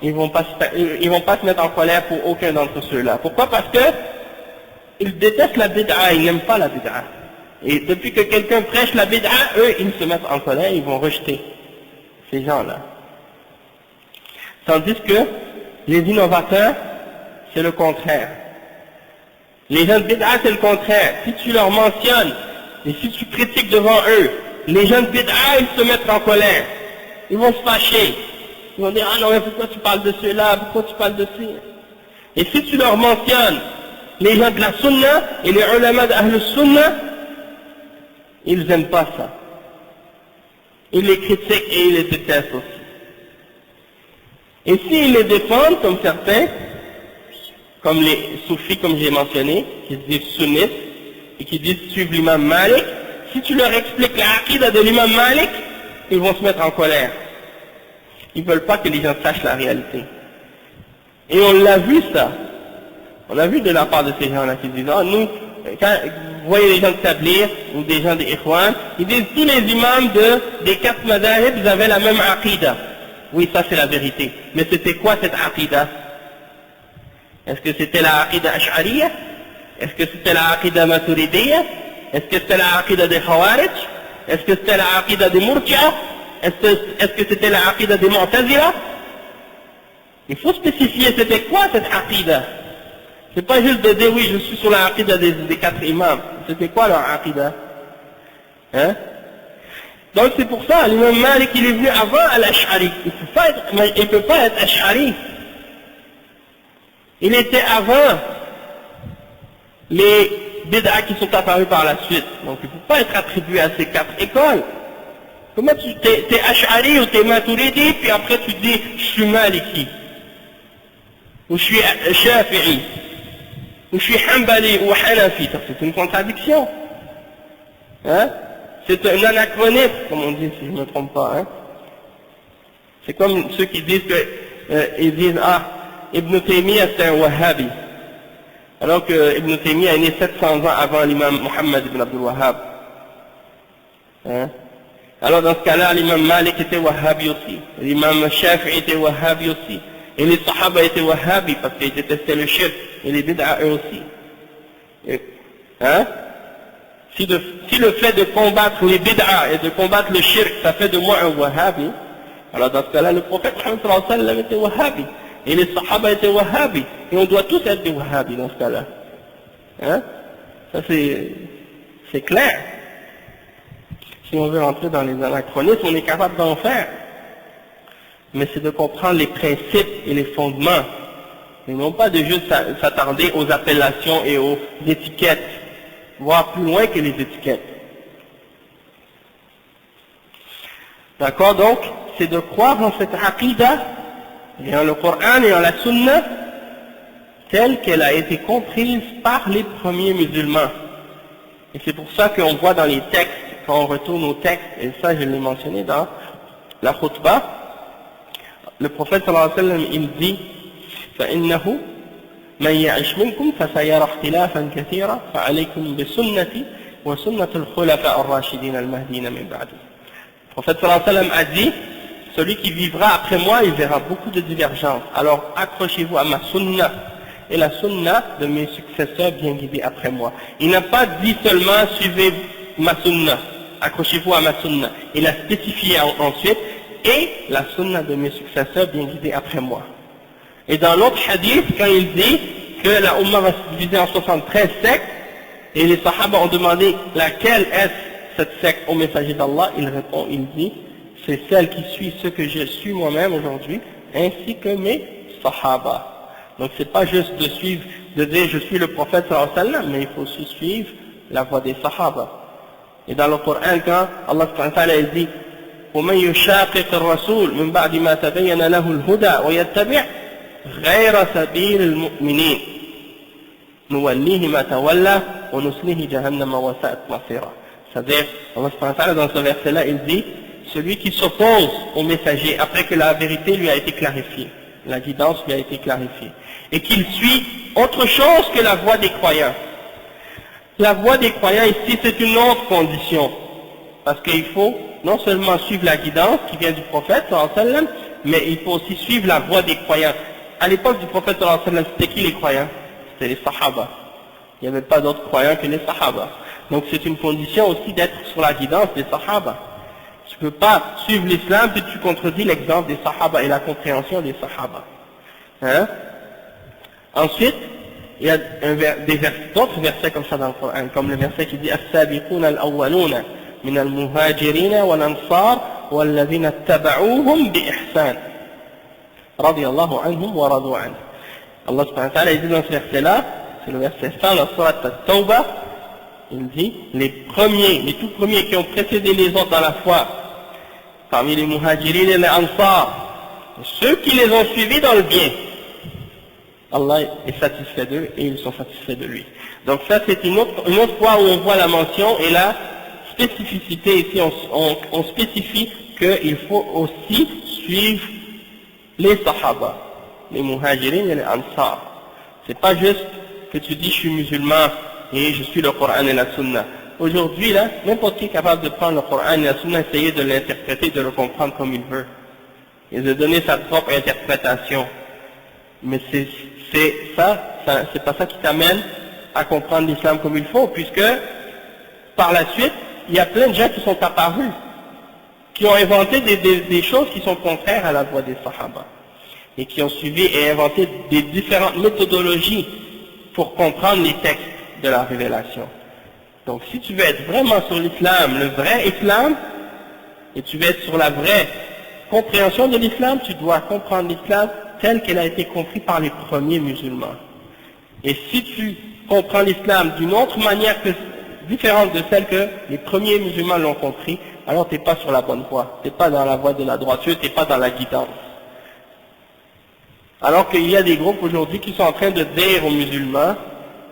Ils vont pas se mettre en colère pour aucun d'entre ceux-là. Pourquoi? Parce que ils détestent la bid'a, ils n'aiment pas la bid'a. Et depuis que quelqu'un prêche la bid'a, eux, ils se mettent en colère, ils vont rejeter ces gens-là. Tandis que les innovateurs, c'est le contraire. Les gens de bid'a, c'est le contraire. Si tu leur mentionnes, et si tu critiques devant eux, les gens de bid'a, ils se mettent en colère. Ils vont se fâcher. Ils vont dire, ah non, mais pourquoi tu parles de ceux-là, pourquoi tu parles de ceux? Et si tu leur mentionnes les gens de la sunna et les ulama d'Ahl sunna, ils n'aiment pas ça. Ils les critiquent et ils les détestent aussi. Et s'ils les défendent, comme certains, comme les soufis, comme j'ai mentionné, qui se disent sunnistes et qui disent suivre l'imam Malik, si tu leur expliques la aqida de l'imam Malik, ils vont se mettre en colère. Ils ne veulent pas que les gens sachent la réalité. Et on l'a vu ça. On l'a vu de la part de ces gens-là qui disent, ah, nous, quand vous voyez les gens de Tabligh ou des gens des Ikhwan, ils disent tous les imams des 4 madahib, ils avaient la même aqida. Oui, ça c'est la vérité. Mais c'était quoi cette aqida? Est-ce que c'était la aqida ash'ariyya? Est-ce que c'était la aqida maturidiyya? Est-ce que c'était la aqida des khawarij? Est-ce que c'était la aqida des murji'a? Est-ce que c'était la aqida des mu'tazila? Il faut spécifier c'était quoi cette aqida. C'est pas juste de dire oui je suis sur la aqida des 4 imams. C'était quoi leur aqida? Hein? Donc c'est pour ça, l'imam Malik il est venu avant al-Ash'ari. Il peut pas être Ash'ari. Il était avant les bid'ah qui sont apparus par la suite. Donc il ne peut pas être attribué à ces 4 écoles. Comment tu t'es Ash'ari ou t'es Maturidi, puis après tu dis je suis Maliki, ou je suis Shafi'i, ou je suis Hanbali ou Hanafi. C'est une contradiction. Hein? C'est un anachronisme, comme on dit si je ne me trompe pas. Hein? C'est comme ceux qui disent ils disent ah, Ibn Taymiyyah c'est un Wahhabi. Alors que Ibn Taymiyyah est né 700 ans avant l'imam Muhammad ibn Abdul Wahhab. Hein? Alors dans ce cas-là, l'imam Malik était Wahhabi aussi. L'imam Shafi'i était Wahhabi aussi. Et les Sahaba étaient Wahhabi parce qu'ils détestaient le shirk. Et les bid'a eux aussi. Hein? Si le fait de combattre les bid'a et de combattre le shirk, ça fait de moi un Wahhabi, alors dans ce cas-là, le prophète Muhammad sallallahu alayhi wa sallam était Wahhabi. Et les Sahaba étaient Wahhabi. Et on doit tous être des Wahhabi dans ce cas-là. Hein? Ça c'est clair. Si on veut rentrer dans les anachronismes, on est capable d'en faire. Mais c'est de comprendre les principes et les fondements. Et non pas de juste s'attarder aux appellations et aux étiquettes. Voir plus loin que les étiquettes. D'accord? Donc, c'est de croire en cette aqida, et en le Coran et en la Sunna, telle qu'elle a été comprise par les premiers musulmans. Et c'est pour ça qu'on voit dans les textes, quand on retourne aux textes, et ça je l'ai mentionné dans la khutbah, le prophète sallallahu alayhi wa sallam, il dit فَإِنَّهُ مَنْ يَعِشْ مِنْكُمْ فَسَيَرَى اخْتِلَافًا كَثِيرًا فَعَلَيْكُمْ بِسُنَّتِي وَسُنَّةِ الْخُلَفَاءِ الرَّاشِدِينَ الْمَهْدِينَ مِنْ بَعْدِي. Le prophète sallallahu alayhi wa sallam a dit, celui qui vivra après moi, il verra beaucoup de divergences. Alors accrochez-vous à ma sunna et la sunna de mes successeurs bien guidés après moi. Il n'a pas dit seulement suivez ma sunna, accrochez-vous à ma sunna. Il a spécifié ensuite et la sunna de mes successeurs bien guidés après moi. Et dans l'autre hadith, quand il dit que la Ummah va se diviser en 73 sectes, et les Sahaba ont demandé laquelle est cette secte au messager d'Allah, il répond, il dit, c'est celle qui suit ce que je suis moi-même aujourd'hui, ainsi que mes Sahaba. Donc c'est pas juste de suivre, de dire je suis le prophète sallallahu alayhi wa sallam, mais il faut aussi suivre la voie des Sahaba. Et dans le Coran, quand Allah subhanahu wa ta'ala dit ومن يشاقق الرسول من بعد ما تبين له الهدى ويتبع غير سبيل المؤمنين نوليه ما تولى ونصليه جهنم وساءت مصيرا. C'est-à-dire, Allah subhanahu wa ta'ala dans ce verset-là, il dit celui qui s'oppose au messager après que la vérité lui a été clarifiée, la guidance lui a été clarifiée, et qu'il suit autre chose que la voie des croyants. La voie des croyants ici, c'est une autre condition, parce qu'il faut non seulement suivre la guidance qui vient du prophète, mais il faut aussi suivre la voie des croyants. À l'époque du prophète, c'était qui les croyants? C'était les Sahaba. Il n'y avait pas d'autres croyants que les Sahaba. Donc c'est une condition aussi d'être sur la guidance des Sahaba. Tu ne peux pas suivre l'islam si tu contredis l'exemple des Sahaba et la compréhension des Sahaba. Hein? Ensuite, il y a d'autres versets comme ça dans le Coran, comme le verset qui dit As-sabiquna al-awwaluna min al-muhajirina wal-ansar wal-ladhina ittaba'uhum bi-ihsan radiyallahu anhum wa radu anhu. Allah subhanahu wa ta'ala dit dans ce verset-là, c'est le verset 100 dans Surat At-Tawbah, il dit les tout premiers qui ont précédé les autres dans la foi, parmi les muhajirin et les ansar, ceux qui les ont suivis dans le bien, Allah est satisfait d'eux et ils sont satisfaits de lui. Donc ça c'est une autre fois où on voit la mention et la spécificité. Ici on spécifie qu'il faut aussi suivre les sahaba, les muhajirin et les ansar. C'est pas juste que tu dis je suis musulman et je suis le Coran et la Sunna. Aujourd'hui là, n'importe qui est capable de prendre le Coran et la Sunna, essayer de l'interpréter, de le comprendre comme il veut et de donner sa propre interprétation. Mais c'est pas ça qui t'amène à comprendre l'islam comme il faut, puisque par la suite, il y a plein de gens qui sont apparus, qui ont inventé des choses qui sont contraires à la voie des Sahaba, et qui ont suivi et inventé des différentes méthodologies pour comprendre les textes de la révélation. Donc si tu veux être vraiment sur l'islam, le vrai islam, et tu veux être sur la vraie compréhension de l'islam, tu dois comprendre l'islam telle qu'elle a été comprise par les premiers musulmans. Et si tu comprends l'islam d'une autre manière différente de celle que les premiers musulmans l'ont compris, alors tu n'es pas sur la bonne voie, tu n'es pas dans la voie de la droiture, tu n'es pas dans la guidance. Alors qu'il y a des groupes aujourd'hui qui sont en train de dire aux musulmans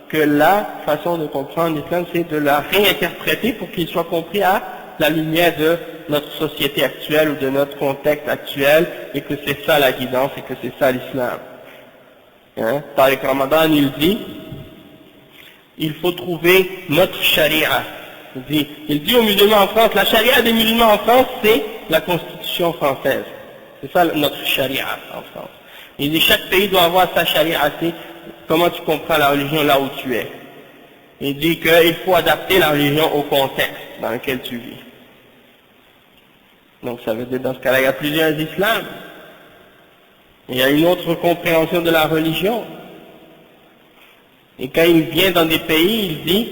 que la façon de comprendre l'islam, c'est de la réinterpréter pour qu'il soit compris à la lumière de notre société actuelle ou de notre contexte actuel, et que c'est ça la guidance et que c'est ça l'islam. Hein? Tariq Ramadan, il dit, il faut trouver notre charia. Il dit aux musulmans en France, la charia des musulmans en France, c'est la constitution française. C'est ça notre charia en France. Il dit, chaque pays doit avoir sa charia, c'est comment tu comprends la religion là où tu es. Il dit qu'il faut adapter la religion au contexte dans lequel tu vis. Donc ça veut dire, dans ce cas-là, il y a plusieurs islams. Il y a une autre compréhension de la religion. Et quand il vient dans des pays, il dit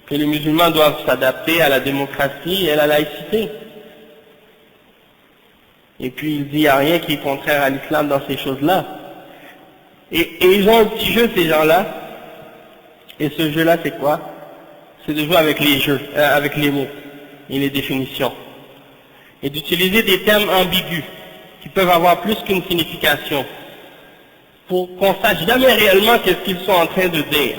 que les musulmans doivent s'adapter à la démocratie et à la laïcité. Et puis il dit, il n'y a rien qui est contraire à l'islam dans ces choses-là. Et ils ont un petit jeu, ces gens-là. Et ce jeu-là, c'est quoi? C'est de jouer avec les mots et les définitions. Et d'utiliser des termes ambigus, qui peuvent avoir plus qu'une signification, pour qu'on sache jamais réellement qu'est-ce qu'ils sont en train de dire.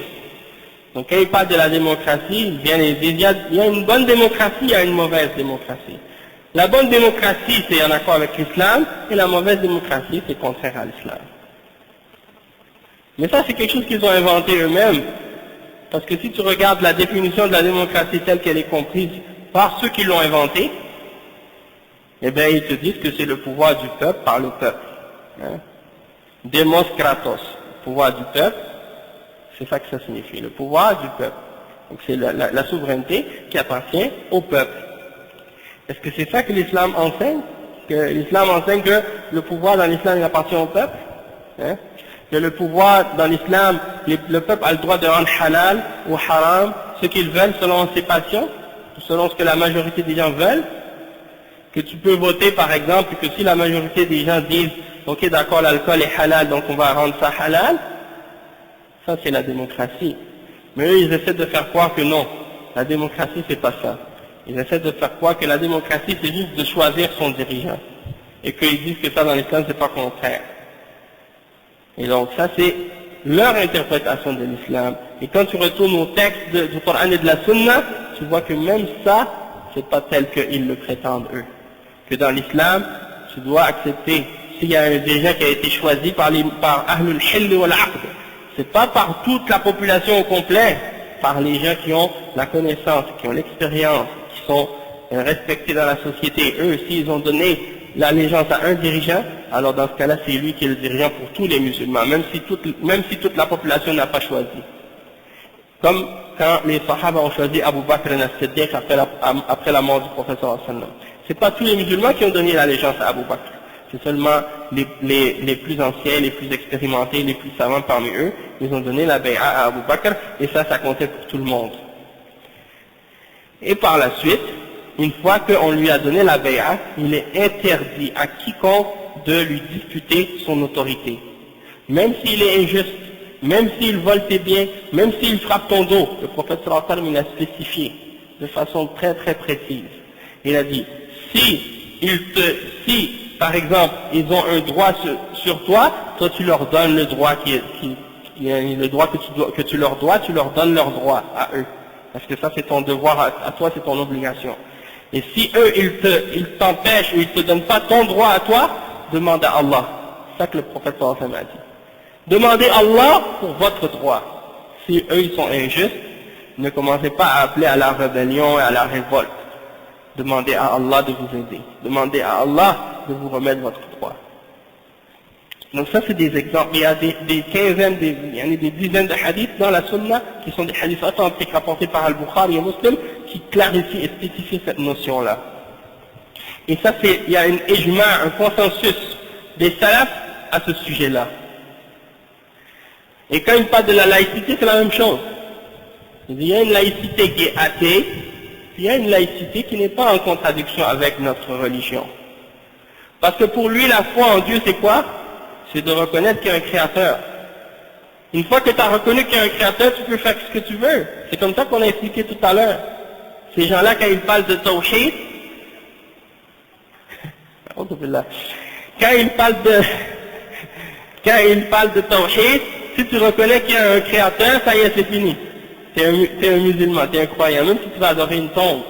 Donc quand ils parlent de la démocratie, ils viennent et disent, il y a une bonne démocratie, il y a une mauvaise démocratie. La bonne démocratie, c'est en accord avec l'islam, et la mauvaise démocratie, c'est contraire à l'islam. Mais ça, c'est quelque chose qu'ils ont inventé eux-mêmes, parce que si tu regardes la définition de la démocratie telle qu'elle est comprise par ceux qui l'ont inventée, eh bien, ils te disent que c'est le pouvoir du peuple par le peuple. Hein? Demos kratos, le pouvoir du peuple, c'est ça que ça signifie, le pouvoir du peuple. Donc c'est la souveraineté qui appartient au peuple. Est-ce que c'est ça que l'islam enseigne? Que l'islam enseigne que le pouvoir dans l'islam il appartient au peuple? Hein? Que le pouvoir dans l'islam, le peuple a le droit de rendre halal ou haram ce qu'ils veulent selon ses passions, selon ce que la majorité des gens veulent. Que tu peux voter par exemple, que si la majorité des gens disent ok d'accord l'alcool est halal donc on va rendre ça halal, ça c'est la démocratie. Mais eux ils essaient de faire croire que non, la démocratie c'est pas ça. Ils essaient de faire croire que la démocratie c'est juste de choisir son dirigeant. Et qu'ils disent que ça dans l'islam c'est pas contraire. Et donc ça c'est leur interprétation de l'islam. Et quand tu retournes au texte du Coran et de la Sunna, tu vois que même ça, c'est pas tel qu'ils le prétendent eux. Que dans l'islam, tu dois accepter, s'il y a un dirigeant qui a été choisi par Ahlul Hill wal Aqd, c'est pas par toute la population au complet, par les gens qui ont la connaissance, qui ont l'expérience, qui sont respectés dans la société. Eux, s'ils ont donné l'allégeance à un dirigeant, alors dans ce cas-là, c'est lui qui est le dirigeant pour tous les musulmans, même si toute la population n'a pas choisi. Comme quand les Sahaba ont choisi Abu Bakr as-Siddiq après la mort du prophète sallallahu alayhi wa sallam. C'est pas tous les musulmans qui ont donné l'allégeance à Abu Bakr. C'est seulement les plus anciens, les plus expérimentés, les plus savants parmi eux, ils ont donné la bay'a à Abu Bakr, et ça comptait pour tout le monde. Et par la suite, une fois qu'on lui a donné la bay'a, il est interdit à quiconque de lui disputer son autorité. Même s'il est injuste, même s'il vole tes biens, même s'il frappe ton dos, le prophète sallallahu alayhi wa sallam il a spécifié de façon très très précise. Il a dit, si par exemple ils ont un droit sur toi, toi tu leur donnes le droit le droit que tu leur dois, tu leur donnes leur droit à eux. Parce que ça c'est ton devoir à toi, c'est ton obligation. Et si eux ils t'empêchent ou ils te donnent pas ton droit à toi, demande à Allah. C'est ça que le prophète sallallahu alayhi wa sallam a dit. Demandez à Allah pour votre droit. Si eux ils sont injustes, ne commencez pas à appeler à la rébellion et à la révolte. Demandez à Allah de vous aider. Demandez à Allah de vous remettre votre droit. Donc ça c'est des exemples. Il y a des quinzaines, des dizaines de hadiths dans la Sunna qui sont des hadiths authentiques rapportés par Al-Bukhari et Muslim qui clarifient et spécifient cette notion-là. Et ça il y a une ijma, un consensus des salafs à ce sujet-là. Et quand il parle de la laïcité, c'est la même chose. Il y a une laïcité qui est athée, puis il y a une laïcité qui n'est pas en contradiction avec notre religion. Parce que pour lui, la foi en Dieu, c'est quoi? C'est de reconnaître qu'il y a un créateur. Une fois que tu as reconnu qu'il y a un créateur, tu peux faire ce que tu veux. C'est comme ça qu'on a expliqué tout à l'heure. Ces gens-là, quand ils parlent de tawhid, quand ils parlent de tawhid, si tu reconnais qu'il y a un créateur, ça y est, c'est fini. T'es un musulman, t'es un croyant. Même si tu vas adorer une tombe,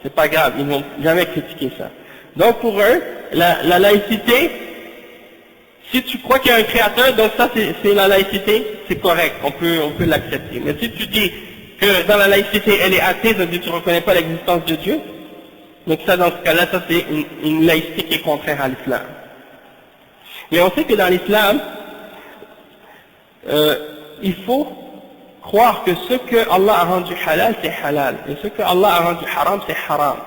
c'est pas grave, ils vont jamais critiquer ça. Donc pour eux, la laïcité, si tu crois qu'il y a un créateur, donc ça c'est la laïcité, c'est correct, on peut l'accepter. Mais si tu dis que dans la laïcité elle est athée, ça veut dire que tu ne reconnais pas l'existence de Dieu, donc ça dans ce cas-là, ça c'est une laïcité qui est contraire à l'islam. Mais on sait que dans l'islam, il faut croire que ce que Allah a rendu halal, c'est halal, et ce que Allah a rendu haram, c'est haram.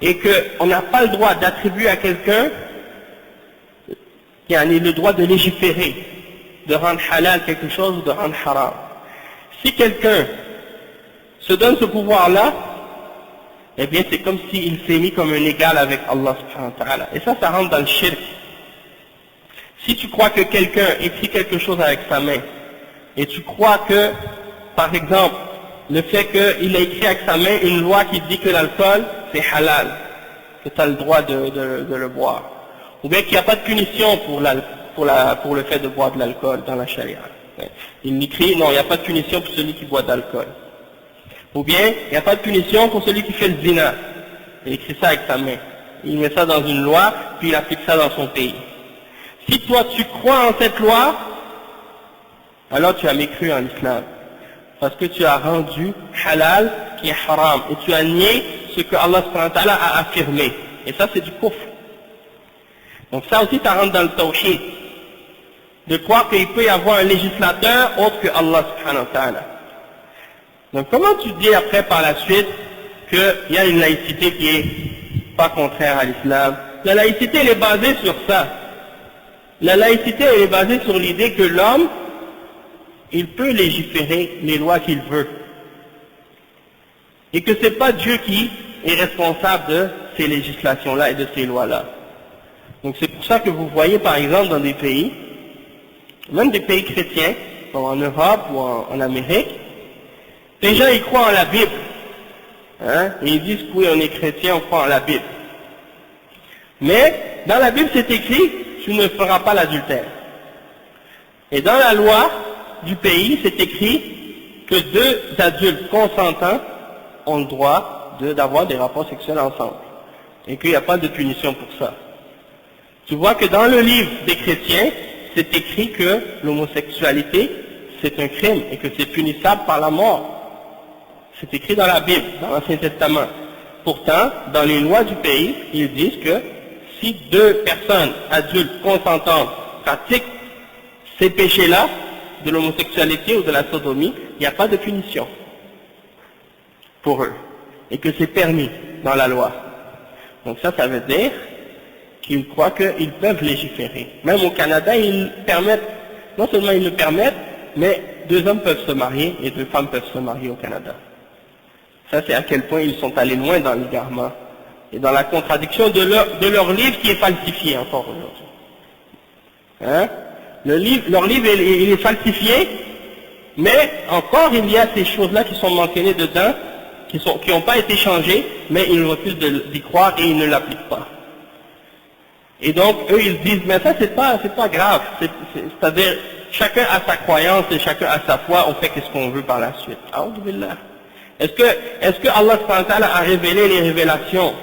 Et qu'on n'a pas le droit d'attribuer à quelqu'un qui a le droit de légiférer, de rendre halal quelque chose ou de rendre haram. Si quelqu'un se donne ce pouvoir-là, eh bien c'est comme s'il s'est mis comme un égal avec Allah subhanahu wa ta'ala. Et ça rentre dans le shirk. Si tu crois que quelqu'un écrit quelque chose avec sa main, et tu crois que, par exemple, le fait qu'il a écrit avec sa main une loi qui dit que l'alcool, c'est halal, que tu as le droit de le boire, ou bien qu'il n'y a pas de punition pour le fait de boire de l'alcool dans la charia. Il écrit, non, il n'y a pas de punition pour celui qui boit de l'alcool. Ou bien, il n'y a pas de punition pour celui qui fait le zina. Il écrit ça avec sa main. Il met ça dans une loi, puis il applique ça dans son pays. Si toi tu crois en cette loi, alors tu as mécru en l'islam. Parce que tu as rendu halal qui est haram. Et tu as nié ce que Allah subhanahu wa ta'ala a affirmé. Et ça c'est du kufr. Donc ça aussi ça rentre dans le tawhid. De croire qu'il peut y avoir un législateur autre que Allah subhanahu wa ta'ala. Donc comment tu dis après par la suite qu'il y a une laïcité qui est pas contraire à l'islam? La laïcité elle est basée sur ça. La laïcité elle est basée sur l'idée que l'homme, il peut légiférer les lois qu'il veut. Et que c'est pas Dieu qui est responsable de ces législations-là et de ces lois-là. Donc c'est pour ça que vous voyez par exemple dans des pays, même des pays chrétiens, comme en Europe ou en Amérique, les gens ils croient en la Bible. Hein? Et ils disent que oui, on est chrétien, on croit en la Bible. Mais dans la Bible c'est écrit, tu ne feras pas l'adultère. Et dans la loi du pays, c'est écrit que deux adultes consentants ont le droit d'avoir des rapports sexuels ensemble. Et qu'il n'y a pas de punition pour ça. Tu vois que dans le livre des chrétiens, c'est écrit que l'homosexualité, c'est un crime et que c'est punissable par la mort. C'est écrit dans la Bible, dans l'Ancien Testament. Pourtant, dans les lois du pays, ils disent que si deux personnes adultes consentantes pratiquent ces péchés-là, de l'homosexualité ou de la sodomie, il n'y a pas de punition pour eux. Et que c'est permis dans la loi. Donc ça veut dire qu'ils croient qu'ils peuvent légiférer. Même au Canada, ils permettent, non seulement ils le permettent, mais 2 hommes peuvent se marier et 2 femmes peuvent se marier au Canada. Ça c'est à quel point ils sont allés loin dans l'égarement et dans la contradiction de leur livre qui est falsifié encore aujourd'hui. Hein? Leur livre il est falsifié, mais encore il y a ces choses-là qui sont mentionnées dedans, qui n'ont pas été changées, mais ils refusent d'y croire et ils ne l'appliquent pas. Et donc eux ils disent mais ça c'est pas grave, c'est-à-dire chacun a sa croyance et chacun a sa foi, on fait ce qu'on veut par la suite. Alhamdulillah. Est-ce que Allah subhanahu wa ta'ala a révélé les révélations,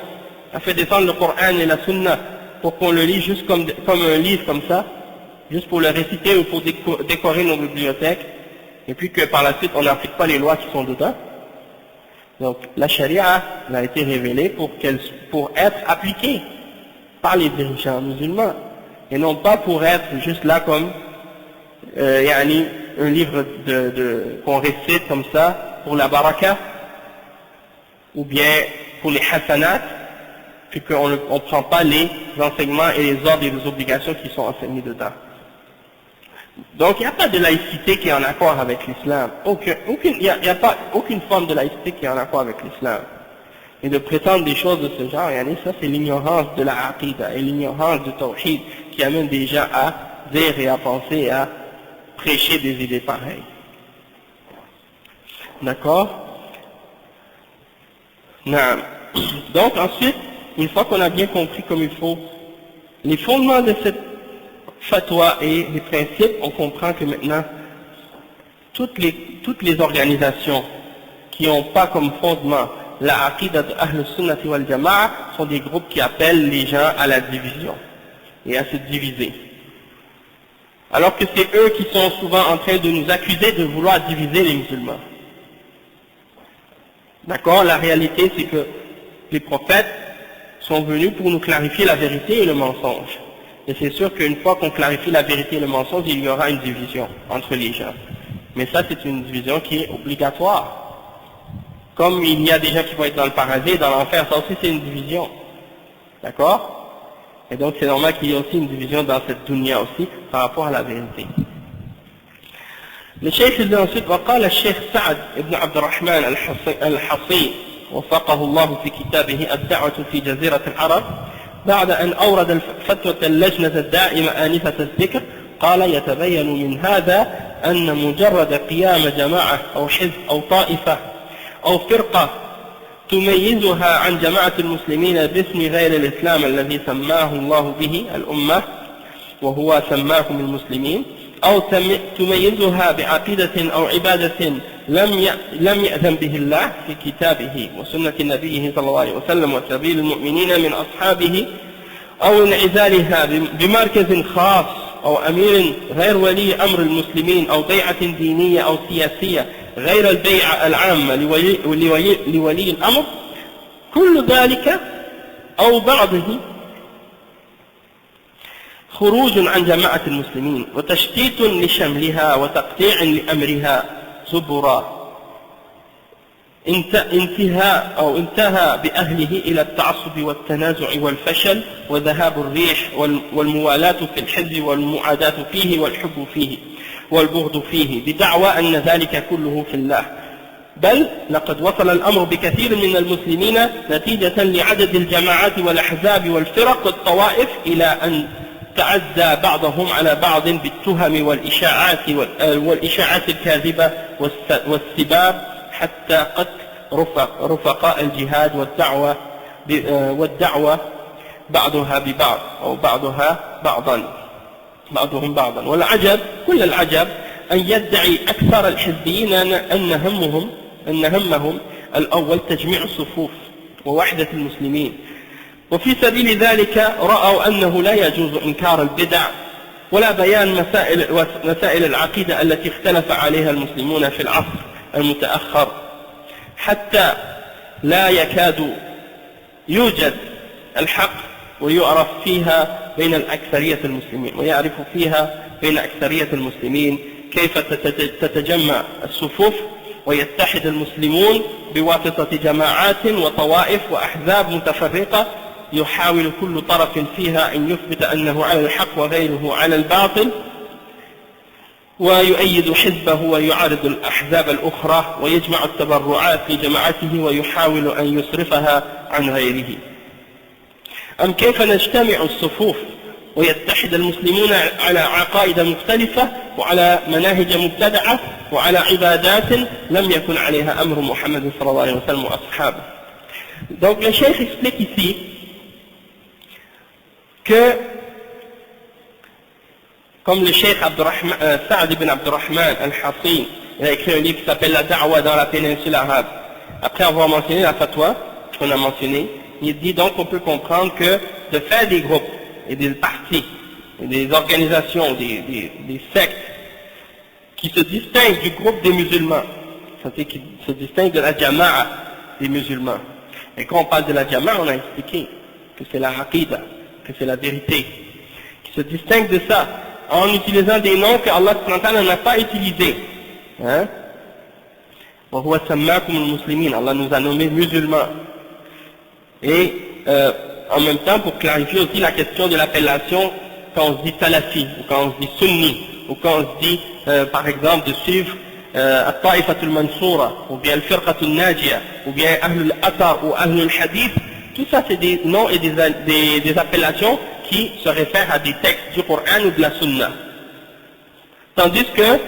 a fait descendre le Coran et la Sunna pour qu'on le lise juste comme un livre comme ça, juste pour le réciter ou pour décorer nos bibliothèques, et puis que par la suite on n'applique pas les lois qui sont dedans? Donc la charia a été révélée pour être appliquée par les dirigeants musulmans, et non pas pour être juste là comme un livre qu'on récite comme ça pour la baraka, ou bien pour les hasanat, puis qu'on ne prend pas les enseignements et les ordres et les obligations qui sont enseignés dedans. Donc il n'y a pas de laïcité qui est en accord avec l'islam. Il n'y a pas aucune forme de laïcité qui est en accord avec l'islam. Et de prétendre des choses de ce genre, ça c'est l'ignorance de la aqidah et l'ignorance du tawhid qui amène des gens à dire et à penser et à prêcher des idées pareilles. D'accord? Donc ensuite, une fois qu'on a bien compris comme il faut les fondements de cette fatwa et les principes, on comprend que maintenant toutes les organisations qui n'ont pas comme fondement la aqidah de Ahl Sunnati wal Jama'a sont des groupes qui appellent les gens à la division et à se diviser. Alors que c'est eux qui sont souvent en train de nous accuser de vouloir diviser les musulmans. D'accord? La réalité c'est que les prophètes sont venus pour nous clarifier la vérité et le mensonge. Et c'est sûr qu'une fois qu'on clarifie la vérité et le mensonge, il y aura une division entre les gens. Mais ça c'est une division qui est obligatoire. Comme il y a des gens qui vont être dans le paradis et dans l'enfer, ça aussi c'est une division. D'accord? Et donc c'est normal qu'il y ait aussi une division dans cette dunya aussi par rapport à la vérité. Le cheikh dit ensuite, وقال الشيخ سعد بن عبد الرحمن الحصي وفقه الله في كتابه الدعوة في جزيرة العرب بعد أن أورد فتوى اللجنة الدائمة آنفة الذكر قال يتبين من هذا أن مجرد قيام جماعة أو حزب أو طائفة أو فرقة تميزها عن جماعة المسلمين باسم غير الإسلام الذي سماه الله به الأمة وهو سماهم المسلمين أو تميزها بعقيدة أو عبادة لم يأذن به الله في كتابه وسنة نبيه صلى الله عليه وسلم وسبيل المؤمنين من أصحابه أو انعزالها بمركز خاص أو أمير غير ولي أمر المسلمين أو بيعة دينية أو سياسية غير البيعة العامة لولي الأمر كل ذلك أو بعضه خروج عن جماعة المسلمين وتشتيت لشملها وتقطيع لأمرها زبرا. انتهى بأهله إلى التعصب والتنازع والفشل وذهاب الريح والموالاة في الحزب والمعاداة فيه والحب فيه والبغض فيه بدعوى أن ذلك كله في الله. بل لقد وصل الأمر بكثير من المسلمين نتيجة لعدد الجماعات والأحزاب والفرق والطوائف إلى أن تعزى بعضهم على بعض بالتهم والإشاعات الكاذبة والسباب حتى قتل رفقاء الجهاد والدعوة بعضها ببعض أو بعضهم بعضا. والعجب كل العجب أن يدعي أكثر الحزبيين أن همهم الأول تجميع الصفوف ووحدة المسلمين، وفي سبيل ذلك رأوا أنه لا يجوز إنكار البدع ولا بيان مسائل العقيدة التي اختلف عليها المسلمون في العصر المتأخر، حتى لا يكاد يوجد الحق ويعرف فيها بين الأكثرية المسلمين، ويعرف فيها بين أكثرية المسلمين كيف تتجمع الصفوف ويتحد المسلمون بواسطة جماعات وطوائف وأحزاب متفرقة يحاول كل طرف فيها أن يثبت أنه على الحق وغيره على الباطل، ويؤيد حزبه ويعارض الأحزاب الأخرى ويجمع التبرعات في جماعته ويحاول أن يصرفها عن غيره. أم كيف نجتمع الصفوف ويتحد المسلمون على عقائد مختلفة وعلى مناهج مبتدعة وعلى عبادات لم يكن عليها أمر محمد صلى الله عليه وسلم وأصحابه. Donc le cheikh explique ici que, comme le cheikh Saad ibn Abdurrahman al-Hassin, il a écrit un livre qui s'appelle La Da'wa dans la péninsule arabe. Après avoir mentionné la fatwa qu'on a mentionné, il dit donc qu'on peut comprendre que de faire des groupes et des partis, et des organisations, des sectes qui se distinguent du groupe des musulmans, c'est-à-dire qui se distinguent de la jama'a des musulmans. Et quand on parle de la jama'a, on a expliqué que c'est la aqida, que c'est la vérité, qui se distinguent de ça en utilisant des noms que Allah n'a pas utilisés. Hein? Allah nous a nommés musulmans. Et en même temps, pour clarifier aussi la question de l'appellation, quand on se dit salafi, ou quand on se dit sunni, ou quand on se dit, par exemple, de suivre At-Ta'ifatul Mansoura, ou bien Al-Firqatul Najia, ou bien Ahlul Athar, ou Ahlul Hadith, tout ça c'est des noms et des appellations qui se réfèrent à des textes du Coran ou de la Sunna. Tandis que,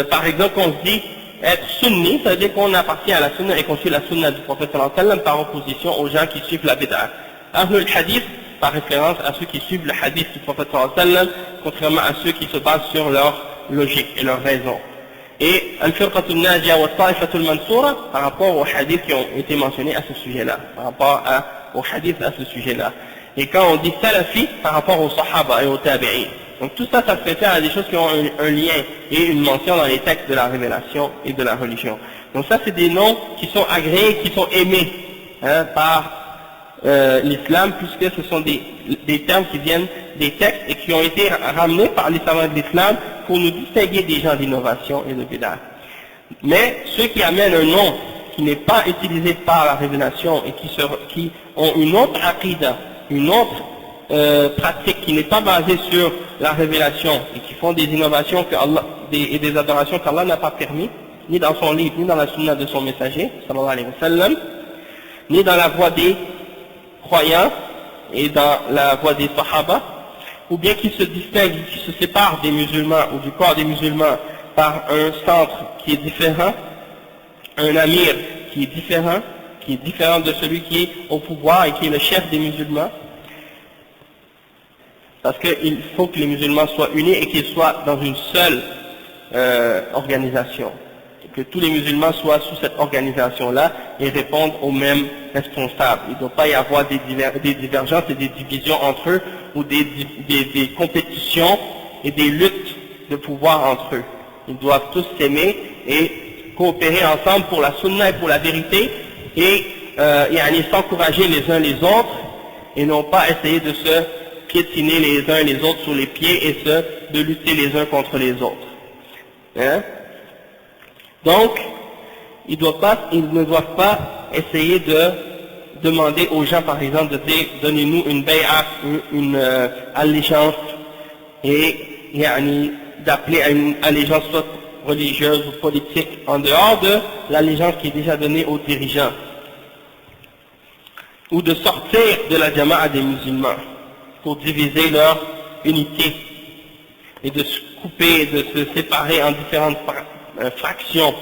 par exemple, quand on se dit être sunni, ça veut dire qu'on appartient à la Sunna et qu'on suit la Sunna du prophète sallallahu alayhi wa sallam par opposition aux gens qui suivent la bid'a. Ahlul Hadith, par référence à ceux qui suivent le hadith du prophète sallallahu alayhi wa sallam, contrairement à ceux qui se basent sur leur logique et leur raison. Et Al-Firqatul Najia wa Ta'ifatul Mansoura, par rapport aux hadiths qui ont été mentionnés à ce sujet-là, par rapport aux hadiths à ce sujet-là. Et quand on dit salafi, par rapport aux sahaba et aux tabi'in. Donc tout ça, ça se réfère à des choses qui ont un lien et une mention dans les textes de la révélation et de la religion. Donc ça, c'est des noms qui sont agréés, qui sont aimés par l'islam, puisque ce sont des termes qui viennent des textes et qui ont été ramenés par les savants de l'islam pour nous distinguer des gens d'innovation et de bid'a. Mais ceux qui amènent un nom qui n'est pas utilisé par la révélation et qui ont une autre aqida, une autre pratique qui n'est pas basée sur la révélation et qui font des innovations et des adorations qu'Allah n'a pas permis, ni dans son livre, ni dans la sunna de son messager, sallallahu alayhi wa sallam, ni dans la voie des croyants et dans la voie des sahaba, ou bien qui se distinguent, qui se séparent des musulmans ou du corps des musulmans par un centre qui est différent, un amir qui est différent de celui qui est au pouvoir et qui est le chef des musulmans, parce qu'il faut que les musulmans soient unis et qu'ils soient dans une seule organisation, que tous les musulmans soient sous cette organisation-là et répondent aux mêmes responsables. Il ne doit pas y avoir des divergences et des divisions entre eux ou des compétitions et des luttes de pouvoir entre eux. Ils doivent tous s'aimer et coopérer ensemble pour la sunna et pour la vérité et s'encourager les uns les autres et non pas essayer de se piétiner les uns les autres sur les pieds et de lutter les uns contre les autres. Hein? Donc, ils ne doivent pas essayer de demander aux gens, par exemple, de dire, donnez-nous une bay'a, une allégeance, et d'appeler à une allégeance soit religieuse ou politique, en dehors de l'allégeance qui est déjà donnée aux dirigeants, ou de sortir de la jama'a des musulmans, pour diviser leur unité, et de se couper, de se séparer en différentes fractions.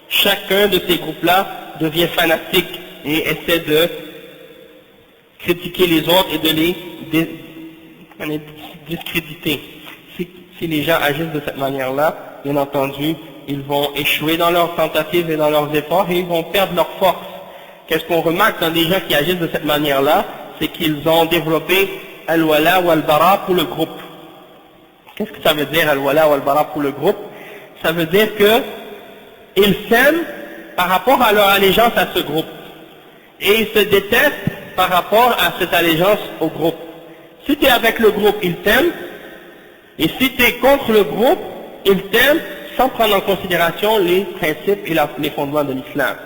Chacun de ces groupes-là devient fanatique et essaie de critiquer les autres et de les discréditer. Si les gens agissent de cette manière-là, bien entendu, ils vont échouer dans leurs tentatives et dans leurs efforts et ils vont perdre leur force. Qu'est-ce qu'on remarque dans les gens qui agissent de cette manière-là? C'est qu'ils ont développé al-wala ou al-bara pour le groupe. Qu'est-ce que ça veut dire al-wala ou al-bara pour le groupe? Ça veut dire que ils s'aiment par rapport à leur allégeance à ce groupe. Et ils se détestent par rapport à cette allégeance au groupe. Si tu es avec le groupe, ils t'aiment. Et si tu es contre le groupe, ils t'aiment sans prendre en considération les principes et les fondements de l'islam.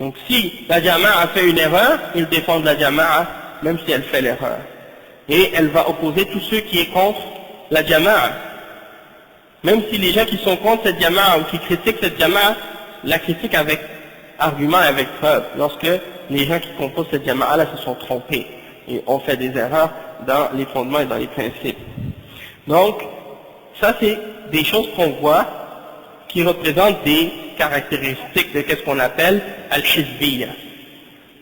Donc si la jama'a a fait une erreur, ils défendent la jama'a même si elle fait l'erreur. Et elle va opposer tous ceux qui sont contre la jama'a. Même si les gens qui sont contre cette jama'a ou qui critiquent cette jama'a, la critiquent avec argument et avec preuve. Lorsque les gens qui composent cette jama'a-là se sont trompés et ont fait des erreurs dans les fondements et dans les principes. Donc, ça c'est des choses qu'on voit qui représentent des caractéristiques de ce qu'on appelle al-hizbiyya.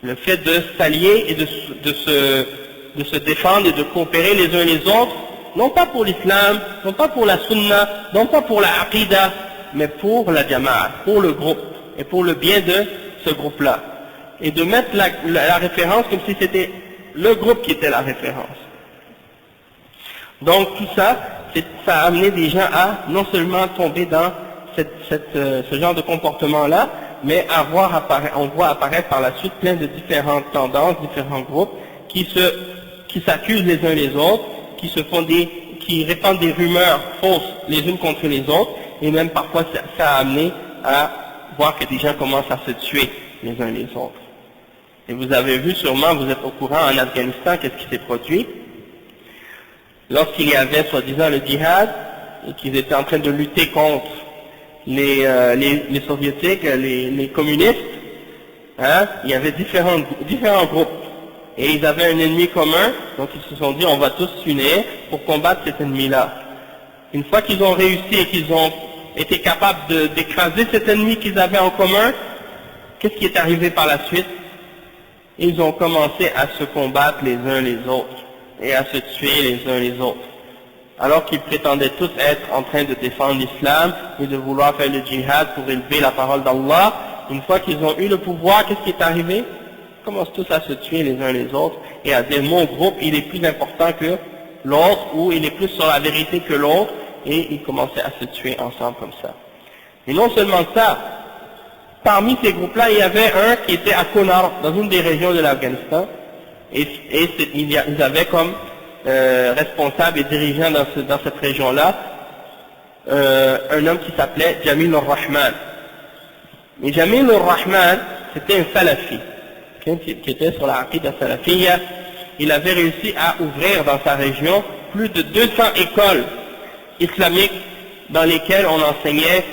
Le fait de s'allier et de se défendre et de coopérer les uns les autres, non pas pour l'islam, non pas pour la sunna, non pas pour la aqida, mais pour la jama'a, pour le groupe, et pour le bien de ce groupe-là. Et de mettre la référence comme si c'était le groupe qui était la référence. Donc tout ça, ça a amené des gens à non seulement tomber dans ce genre de comportement-là, mais on voit apparaître par la suite plein de différentes tendances, différents groupes qui s'accusent les uns les autres, qui répandent des rumeurs fausses les unes contre les autres, et même parfois ça a amené à voir que des gens commencent à se tuer les uns les autres. Et vous avez vu sûrement, vous êtes au courant en Afghanistan, qu'est-ce qui s'est produit? Lorsqu'il y avait soi-disant le djihad, et qu'ils étaient en train de lutter contre les soviétiques, les communistes, hein, il y avait différents groupes. Et ils avaient un ennemi commun, donc ils se sont dit on va tous s'unir pour combattre cet ennemi-là. Une fois qu'ils ont réussi et qu'ils ont été capables d'écraser cet ennemi qu'ils avaient en commun, qu'est-ce qui est arrivé par la suite? Ils ont commencé à se combattre les uns les autres et à se tuer les uns les autres. Alors qu'ils prétendaient tous être en train de défendre l'islam et de vouloir faire le djihad pour élever la parole d'Allah, une fois qu'ils ont eu le pouvoir, qu'est-ce qui est arrivé? Ils commencent tous à se tuer les uns les autres et à dire mon groupe il est plus important que l'autre ou il est plus sur la vérité que l'autre, et ils commençaient à se tuer ensemble comme ça. Et non seulement ça, parmi ces groupes-là, il y avait un qui était à Kunar, dans une des régions de l'Afghanistan, et ils avaient comme responsable et dirigeant dans cette région-là un homme qui s'appelait Jamil al-Rahman. Et Jamil al-Rahman, c'était un salafi, qui était sur la aqida salafiyya. Il avait réussi à ouvrir dans sa région plus de 200 écoles islamiques dans lesquelles on enseignait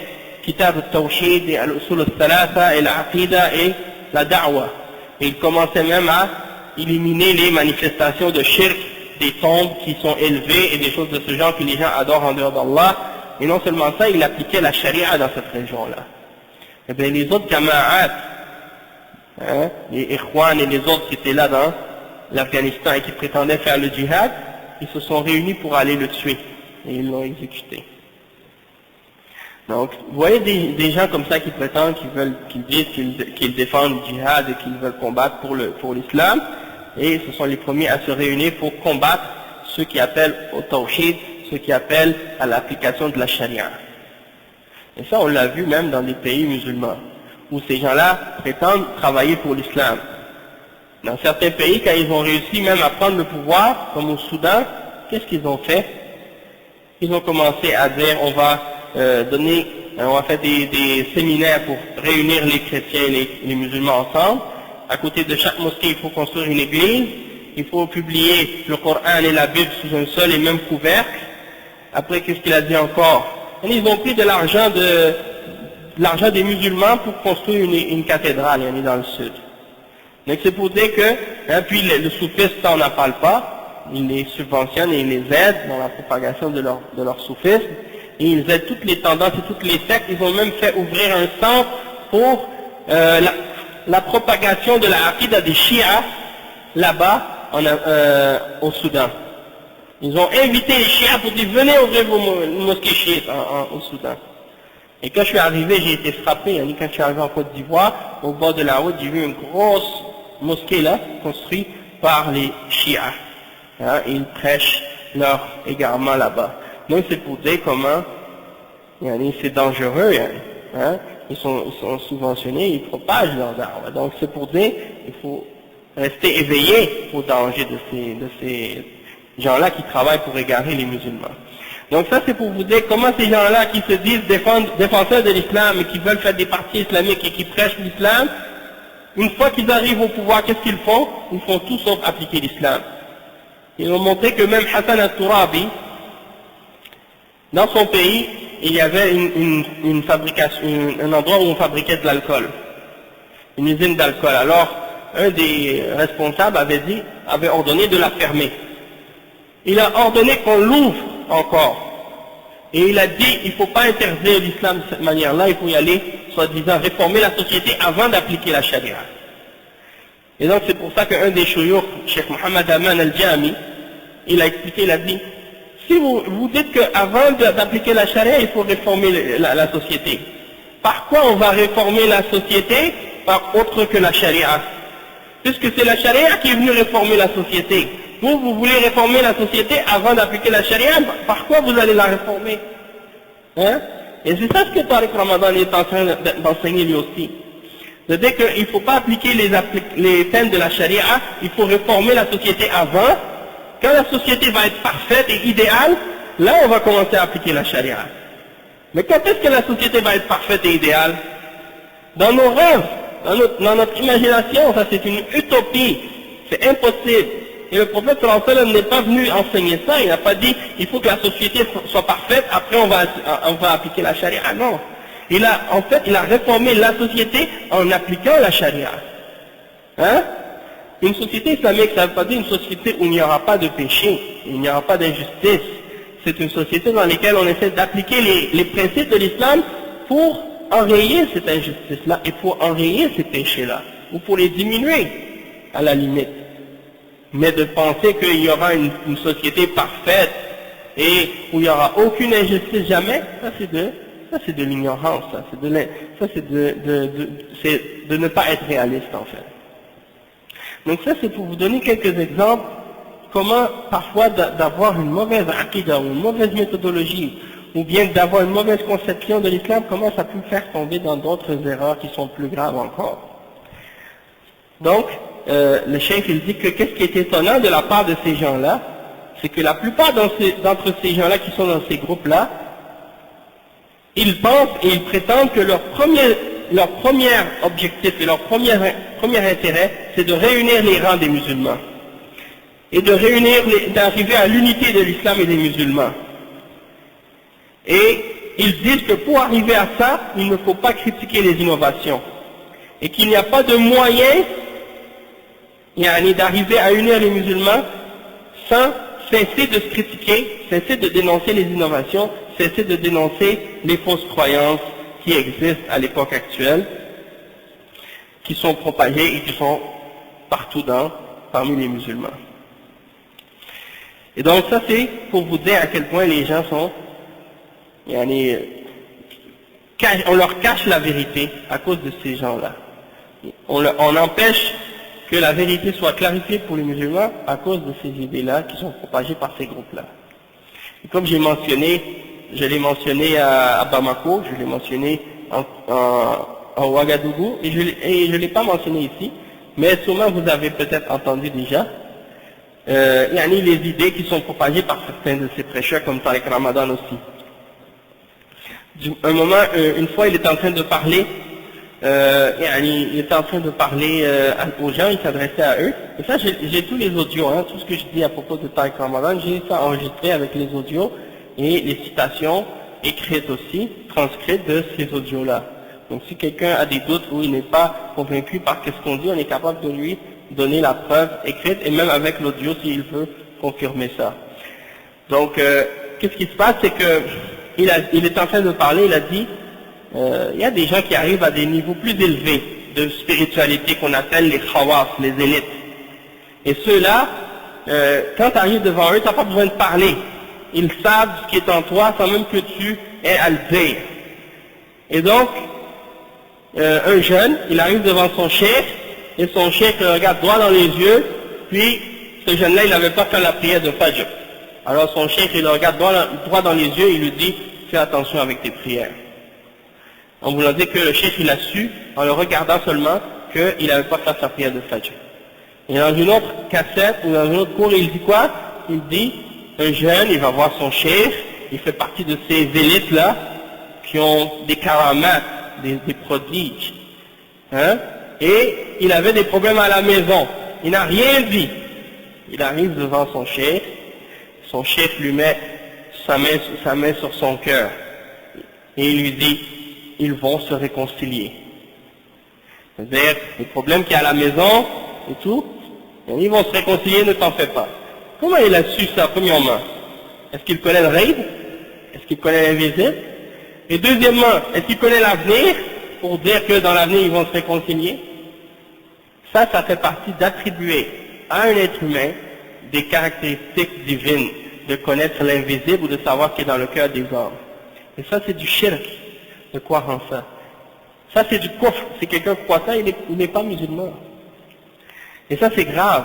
Kitab al-Tawhid et al-Usul al-Thalatha et l'Aqida et la Da'wa. Et il commençait même à éliminer les manifestations de shirk, des tombes qui sont élevées et des choses de ce genre que les gens adorent en dehors d'Allah. Et non seulement ça, il appliquait la charia dans cette région-là. Et bien les autres jama'at, les ikhwan et les autres qui étaient là dans l'Afghanistan et qui prétendaient faire le djihad, ils se sont réunis pour aller le tuer. Et ils l'ont exécuté. Donc, vous voyez des gens comme ça qui prétendent, qui disent qu'ils défendent le djihad et qu'ils veulent combattre pour l'islam, et ce sont les premiers à se réunir pour combattre ceux qui appellent au tawhid, ceux qui appellent à l'application de la charia. Et ça, on l'a vu même dans des pays musulmans, où ces gens-là prétendent travailler pour l'islam. Dans certains pays, quand ils ont réussi même à prendre le pouvoir, comme au Soudan, qu'est-ce qu'ils ont fait? Ils ont commencé à dire on va donner on a fait des séminaires pour réunir les chrétiens et les musulmans ensemble. À côté de chaque mosquée, il faut construire une église. Il faut publier le Coran et la Bible sous un seul et même couvercle. Après, qu'est-ce qu'il a dit encore? Ils ont pris de l'argent des musulmans pour construire une cathédrale, il y en a dans le sud. Donc c'est pour dire que, puis le soufisme, ça on n'en parle pas, ils les subventionnent et ils les aident dans la propagation de leur soufisme, et ils aident toutes les tendances et toutes les sectes. Ils ont même fait ouvrir un centre pour la propagation de la aqida des chiites là-bas au Soudan. Ils ont invité les chiites pour dire venez ouvrir vos mosquées chiites au Soudan. Et quand je suis arrivé, j'ai été frappé. Quand je suis arrivé en Côte d'Ivoire, au bord de la route, j'ai vu une grosse mosquée là, construite par les chiites. Et ils prêchent leur égarement là-bas. Donc c'est pour dire comment c'est dangereux. Ils sont subventionnés, ils propagent leur da'wah. Donc c'est pour dire qu'il faut rester éveillé au danger de ces gens-là qui travaillent pour égarer les musulmans. Donc ça c'est pour vous dire comment ces gens-là qui se disent défenseurs de l'islam et qui veulent faire des partis islamiques et qui prêchent l'islam, une fois qu'ils arrivent au pouvoir, qu'est-ce qu'ils font? Ils font tout sauf appliquer l'islam. Ils ont montré que même Hassan al-Turabi, dans son pays, il y avait une fabrication, un endroit où on fabriquait de l'alcool, une usine d'alcool. Alors, un des responsables avait ordonné de la fermer. Il a ordonné qu'on l'ouvre encore. Et il a dit, il ne faut pas interdire l'islam de cette manière-là, il faut y aller, soi-disant, réformer la société avant d'appliquer la charia. Et donc c'est pour ça qu'un des chouyouks, Cheikh Mohammed Aman al-Jami, il a expliqué, il a dit, si vous dites qu'avant d'appliquer la charia, il faut réformer la société, par quoi on va réformer la société par autre que la charia? Puisque c'est la charia qui est venue réformer la société. Vous voulez réformer la société avant d'appliquer la charia, par quoi vous allez la réformer? Et c'est ça ce que Tariq Ramadan est en train d'enseigner lui aussi. C'est-à-dire qu'il ne faut pas appliquer les thèmes de la charia, il faut réformer la société avant. Quand la société va être parfaite et idéale, là on va commencer à appliquer la charia. Mais quand est-ce que la société va être parfaite et idéale? Dans nos rêves, dans notre imagination, ça c'est une utopie, c'est impossible. Et le prophète sallallahu alayhi wa sallam n'est pas venu enseigner ça, il n'a pas dit il faut que la société soit parfaite, après on va appliquer la charia. Non. Il a réformé la société en appliquant la charia. Une société islamique, ça ne veut pas dire une société où il n'y aura pas de péché, il n'y aura pas d'injustice. C'est une société dans laquelle on essaie d'appliquer les principes de l'islam pour enrayer cette injustice-là et pour enrayer ces péchés-là, ou pour les diminuer à la limite. Mais de penser qu'il y aura une société parfaite et où il n'y aura aucune injustice jamais, ça c'est de l'ignorance, c'est de ne pas être réaliste en fait. Donc ça c'est pour vous donner quelques exemples comment parfois d'avoir une mauvaise aqida ou une mauvaise méthodologie ou bien d'avoir une mauvaise conception de l'islam, comment ça peut faire tomber dans d'autres erreurs qui sont plus graves encore. Donc, le cheikh il dit que qu'est-ce qui est étonnant de la part de ces gens-là, c'est que la plupart d'entre ces gens-là qui sont dans ces groupes-là, ils pensent et ils prétendent que leur premier objectif et leur premier intérêt, c'est de réunir les rangs des musulmans et d'arriver à l'unité de l'islam et des musulmans. Et ils disent que pour arriver à ça, il ne faut pas critiquer les innovations et qu'il n'y a pas de moyen d'arriver à unir les musulmans sans cesser de se critiquer, cesser de dénoncer les innovations, cesser de dénoncer les fausses croyances qui existent à l'époque actuelle, qui sont propagées et qui sont partout parmi les musulmans. Et donc ça c'est pour vous dire à quel point les gens sont, on leur cache la vérité à cause de ces gens-là. On empêche que la vérité soit clarifiée pour les musulmans à cause de ces idées-là qui sont propagées par ces groupes-là. Et comme je l'ai mentionné à Bamako, je l'ai mentionné en Ouagadougou, et je ne l'ai pas mentionné ici, mais sûrement vous avez peut-être entendu déjà, les idées qui sont propagées par certains de ces prêcheurs comme Tariq Ramadan aussi. Un moment, une fois, il était en train de parler, il était en train de parler aux gens, il s'adressait à eux. Et ça, j'ai tous les audios, hein, tout ce que je dis à propos de Tariq Ramadan, j'ai ça enregistré avec les audios et les citations écrites aussi, transcrites de ces audios-là. Donc si quelqu'un a des doutes ou il n'est pas convaincu par ce qu'on dit, on est capable de lui donner la preuve écrite et même avec l'audio s'il veut confirmer ça. Donc, qu'est-ce qui se passe, c'est que il est en train de parler, il a dit, il y a des gens qui arrivent à des niveaux plus élevés de spiritualité qu'on appelle les khawas, les élites. Et ceux-là, quand tu arrives devant eux, tu n'as pas besoin de parler. Ils savent ce qui est en toi sans même que tu aies à le dire. Et donc, un jeune, il arrive devant son cheikh, et son cheikh le regarde droit dans les yeux, puis ce jeune-là, il n'avait pas fait la prière de Fajr. Alors son cheikh, il le regarde droit dans les yeux, il lui dit, fais attention avec tes prières. On vous l'a dit que le cheikh, il a su, en le regardant seulement, qu'il n'avait pas fait sa prière de Fajr. Et dans une autre cassette, ou dans un autre cours, il dit quoi? Il dit, un jeune, il va voir son cheikh, il fait partie de ces élites-là, qui ont des karamats, des prodiges. Hein? Et il avait des problèmes à la maison. Il n'a rien dit. Il arrive devant son cheikh lui met sa main sur son cœur. Et il lui dit, ils vont se réconcilier. C'est-à-dire, les problèmes qu'il y a à la maison, et tout, ils vont se réconcilier, ne t'en fais pas. Comment il a su ça, premièrement? Est-ce qu'il connaît le rêve? Est-ce qu'il connaît l'invisible? Et deuxièmement, est-ce qu'il connaît l'avenir pour dire que dans l'avenir ils vont se réconcilier? Ça fait partie d'attribuer à un être humain des caractéristiques divines, de connaître l'invisible ou de savoir ce qui est dans le cœur des hommes. Et ça c'est du shirk, de croire en ça. Ça c'est du kufr, si quelqu'un croit ça, il n'est pas musulman. Et ça c'est grave.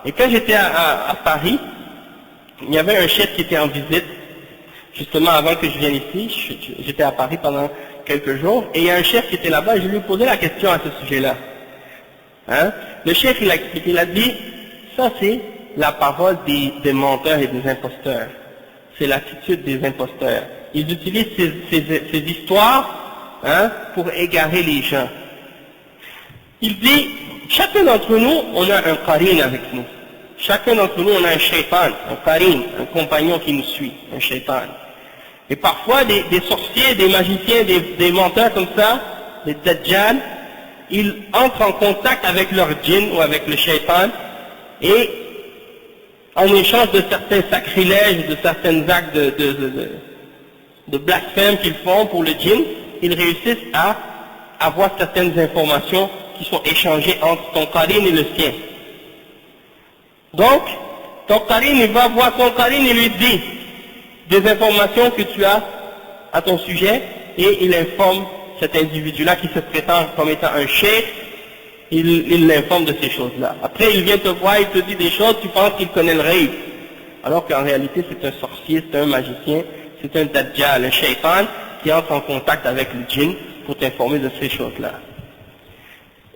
Et quand j'étais à Paris, il y avait un chef qui était en visite, justement avant que je vienne ici, j'étais à Paris pendant quelques jours, et il y a un chef qui était là-bas, et je lui ai posé la question à ce sujet-là. Hein? Le chef, il a expliqué, il a dit, ça c'est la parole des menteurs et des imposteurs. C'est l'attitude des imposteurs. Ils utilisent ces histoires, hein, pour égarer les gens. Il dit, chacun d'entre nous, on a un qarin avec nous. Chacun d'entre nous, on a un shaitan, un qarin, un compagnon qui nous suit, un shaitan. Et parfois, des sorciers, des magiciens, des menteurs comme ça, des dajjal, ils entrent en contact avec leur djinn ou avec le shaitan, et en échange de certains sacrilèges, de certains actes de blasphème qu'ils font pour le djinn, ils réussissent à avoir certaines informations qui sont échangées entre ton qarin et le sien. Donc, ton qarin, il va voir ton qarin et lui dit des informations que tu as à ton sujet, et il informe cet individu-là qui se prétend comme étant un cheikh, il l'informe de ces choses-là. Après, il vient te voir, il te dit des choses, tu penses qu'il connaît le rêve. Alors qu'en réalité, c'est un sorcier, c'est un magicien, c'est un dajjal, un shaitan, qui entre en contact avec le djinn pour t'informer de ces choses-là.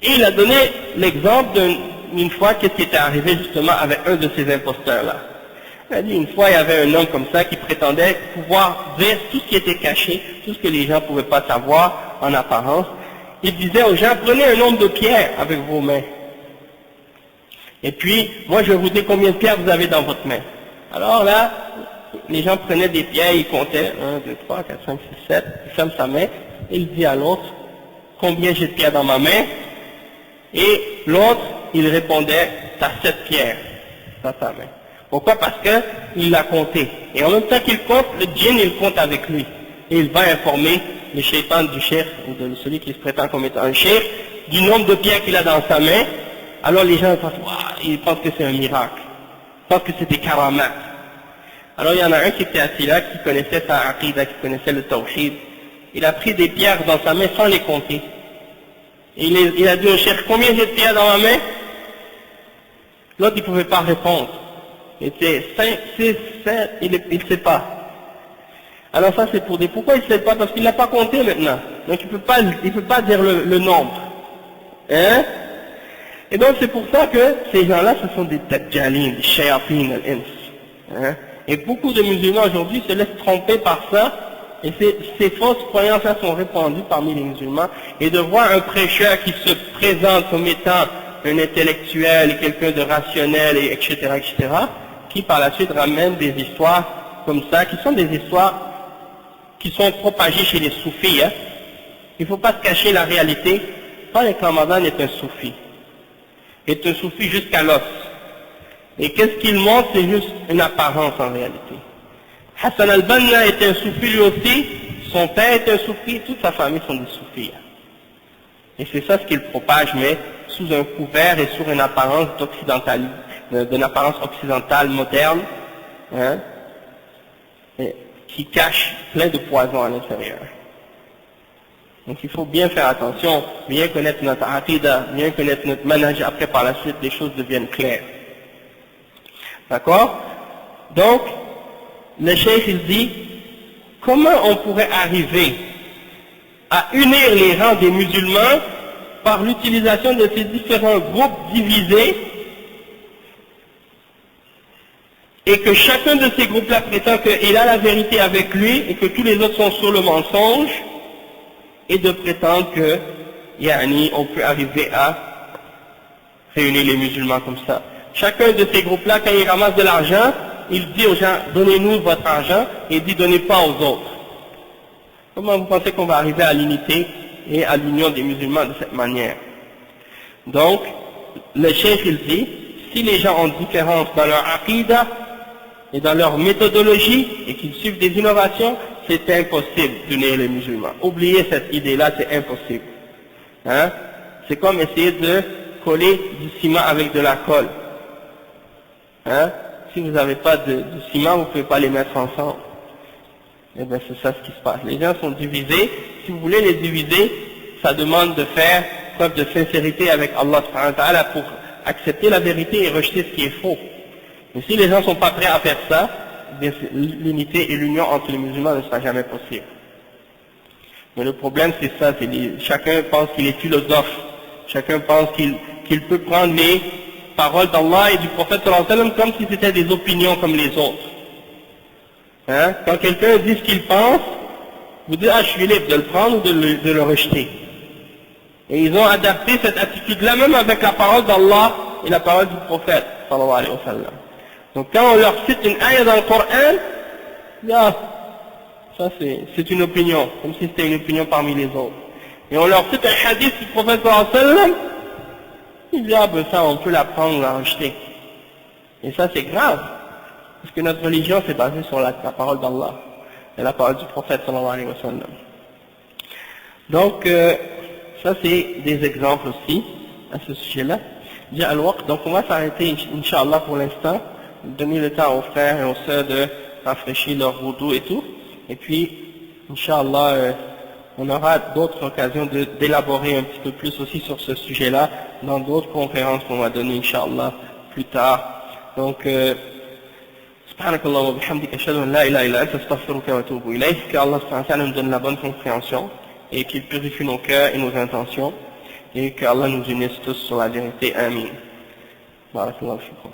Et il a donné l'exemple d'une fois, qu'est-ce qui était arrivé justement avec un de ces imposteurs-là. Il a dit, une fois, il y avait un homme comme ça qui prétendait pouvoir dire tout ce qui était caché, tout ce que les gens ne pouvaient pas savoir en apparence. Il disait aux gens, prenez un nombre de pierres avec vos mains. Et puis, moi je vais vous dire combien de pierres vous avez dans votre main. Alors là, les gens prenaient des pierres, ils comptaient, 1, 2, 3, 4, 5, 6, 7, il ferme sa main, et il dit à l'autre, combien j'ai de pierres dans ma main? Et l'autre, il répondait, t'as 7 pierres dans ta main. Pourquoi? Parce qu'il l'a compté. Et en même temps qu'il compte, le djinn, il compte avec lui. Et il va informer le shaitan du cheikh, ou de celui qui se prétend comme étant un cheikh, du nombre de pierres qu'il a dans sa main. Alors les gens pensent, ils pensent que c'est un miracle. Ils pensent que c'est des karamats. Alors il y en a un qui était assis là, qui connaissait sa aqidah, qui connaissait le tawhid. Il a pris des pierres dans sa main sans les compter. Et il a dit au cheikh, combien j'ai de pierres dans ma main? L'autre, il ne pouvait pas répondre. Il était 5, 6, 7, il ne sait pas. Alors ça c'est pour dire, pourquoi il ne sait pas? Parce qu'il ne l'a pas compté maintenant. Donc il ne peut pas dire le nombre. Hein? Et donc c'est pour ça que ces gens-là, ce sont des dajjalin, des shayatin al-ins. Hein? Et beaucoup de musulmans aujourd'hui se laissent tromper par ça, Et ces fausses croyances-là sont répandues parmi les musulmans. Et de voir un prêcheur qui se présente comme étant un intellectuel, quelqu'un de rationnel, et etc., etc., qui par la suite ramène des histoires comme ça, qui sont des histoires qui sont propagées chez les soufis. Hein. Il ne faut pas se cacher la réalité. Tariq Ramadan est un soufi. Est un soufi jusqu'à l'os. Et qu'est-ce qu'il montre? C'est juste une apparence en réalité. Hassan al-Banna est un soufi lui aussi, son père est un soufi, toute sa famille sont des soufis. Et c'est ça ce qu'il propage, mais sous un couvert et sous une apparence d'une apparence occidentale moderne, hein, qui cache plein de poison à l'intérieur. Donc il faut bien faire attention, bien connaître notre aqidah, bien connaître notre manhaj, après par la suite les choses deviennent claires. D'accord? Donc, le cheikh il dit, comment on pourrait arriver à unir les rangs des musulmans par l'utilisation de ces différents groupes divisés et que chacun de ces groupes-là prétend qu'il a la vérité avec lui et que tous les autres sont sur le mensonge, et de prétendre que on peut arriver à réunir les musulmans comme ça. Chacun de ces groupes-là, quand il ramasse de l'argent, il dit aux gens, donnez-nous votre argent, et il dit, donnez pas aux autres. Comment vous pensez qu'on va arriver à l'unité et à l'union des musulmans de cette manière? Donc, le cheikh il dit, si les gens ont différence dans leur aqidah et dans leur méthodologie et qu'ils suivent des innovations, c'est impossible d'unir les musulmans. Oubliez cette idée-là, c'est impossible. Hein? C'est comme essayer de coller du ciment avec de la colle. Hein? Si vous n'avez pas de ciment, vous ne pouvez pas les mettre ensemble. Et bien c'est ça ce qui se passe. Les gens sont divisés. Si vous voulez les diviser, ça demande de faire preuve de sincérité avec Allah subhanahu wa ta'ala pour accepter la vérité et rejeter ce qui est faux. Mais si les gens ne sont pas prêts à faire ça, l'unité et l'union entre les musulmans ne sera jamais possible. Mais le problème c'est ça, chacun pense qu'il est philosophe, chacun pense qu'il peut prendre les paroles d'Allah et du prophète sallallahu alayhi wa sallam comme si c'était des opinions comme les autres. Hein? Quand quelqu'un dit ce qu'il pense, vous dites, je suis libre de le prendre ou de le rejeter. Et ils ont adapté cette attitude-là même avec la parole d'Allah et la parole du prophète sallallahu alayhi wa sallam. Donc quand on leur cite une ayah dans le Coran, ça c'est une opinion, comme si c'était une opinion parmi les autres. Et on leur cite un hadith du prophète sallallahu alayhi wa sallam, ils disent, ça on peut la prendre ou la rejeter. Et ça c'est grave, parce que notre religion c'est basée sur la parole d'Allah et la parole du prophète sallallahu alayhi wa sallam. Donc ça c'est des exemples aussi à ce sujet-là. Donc on va s'arrêter Inch'Allah pour l'instant, donner le temps aux frères et aux sœurs de rafraîchir leur wudu et tout. Et puis, Inch'Allah, on aura d'autres occasions d'élaborer un petit peu plus aussi sur ce sujet-là dans d'autres conférences qu'on va donner, Inch'Allah, plus tard. Donc, Subhanakallah wa bihamdika ashhadu an la ilaha illa anta astaghfiruka wa atubu ilayk. Que Allah subhanahu wa ta'ala nous donne la bonne compréhension et qu'il purifie nos cœurs et nos intentions et que Allah nous unisse tous sur la vérité. Amin. Barakallahu fikum.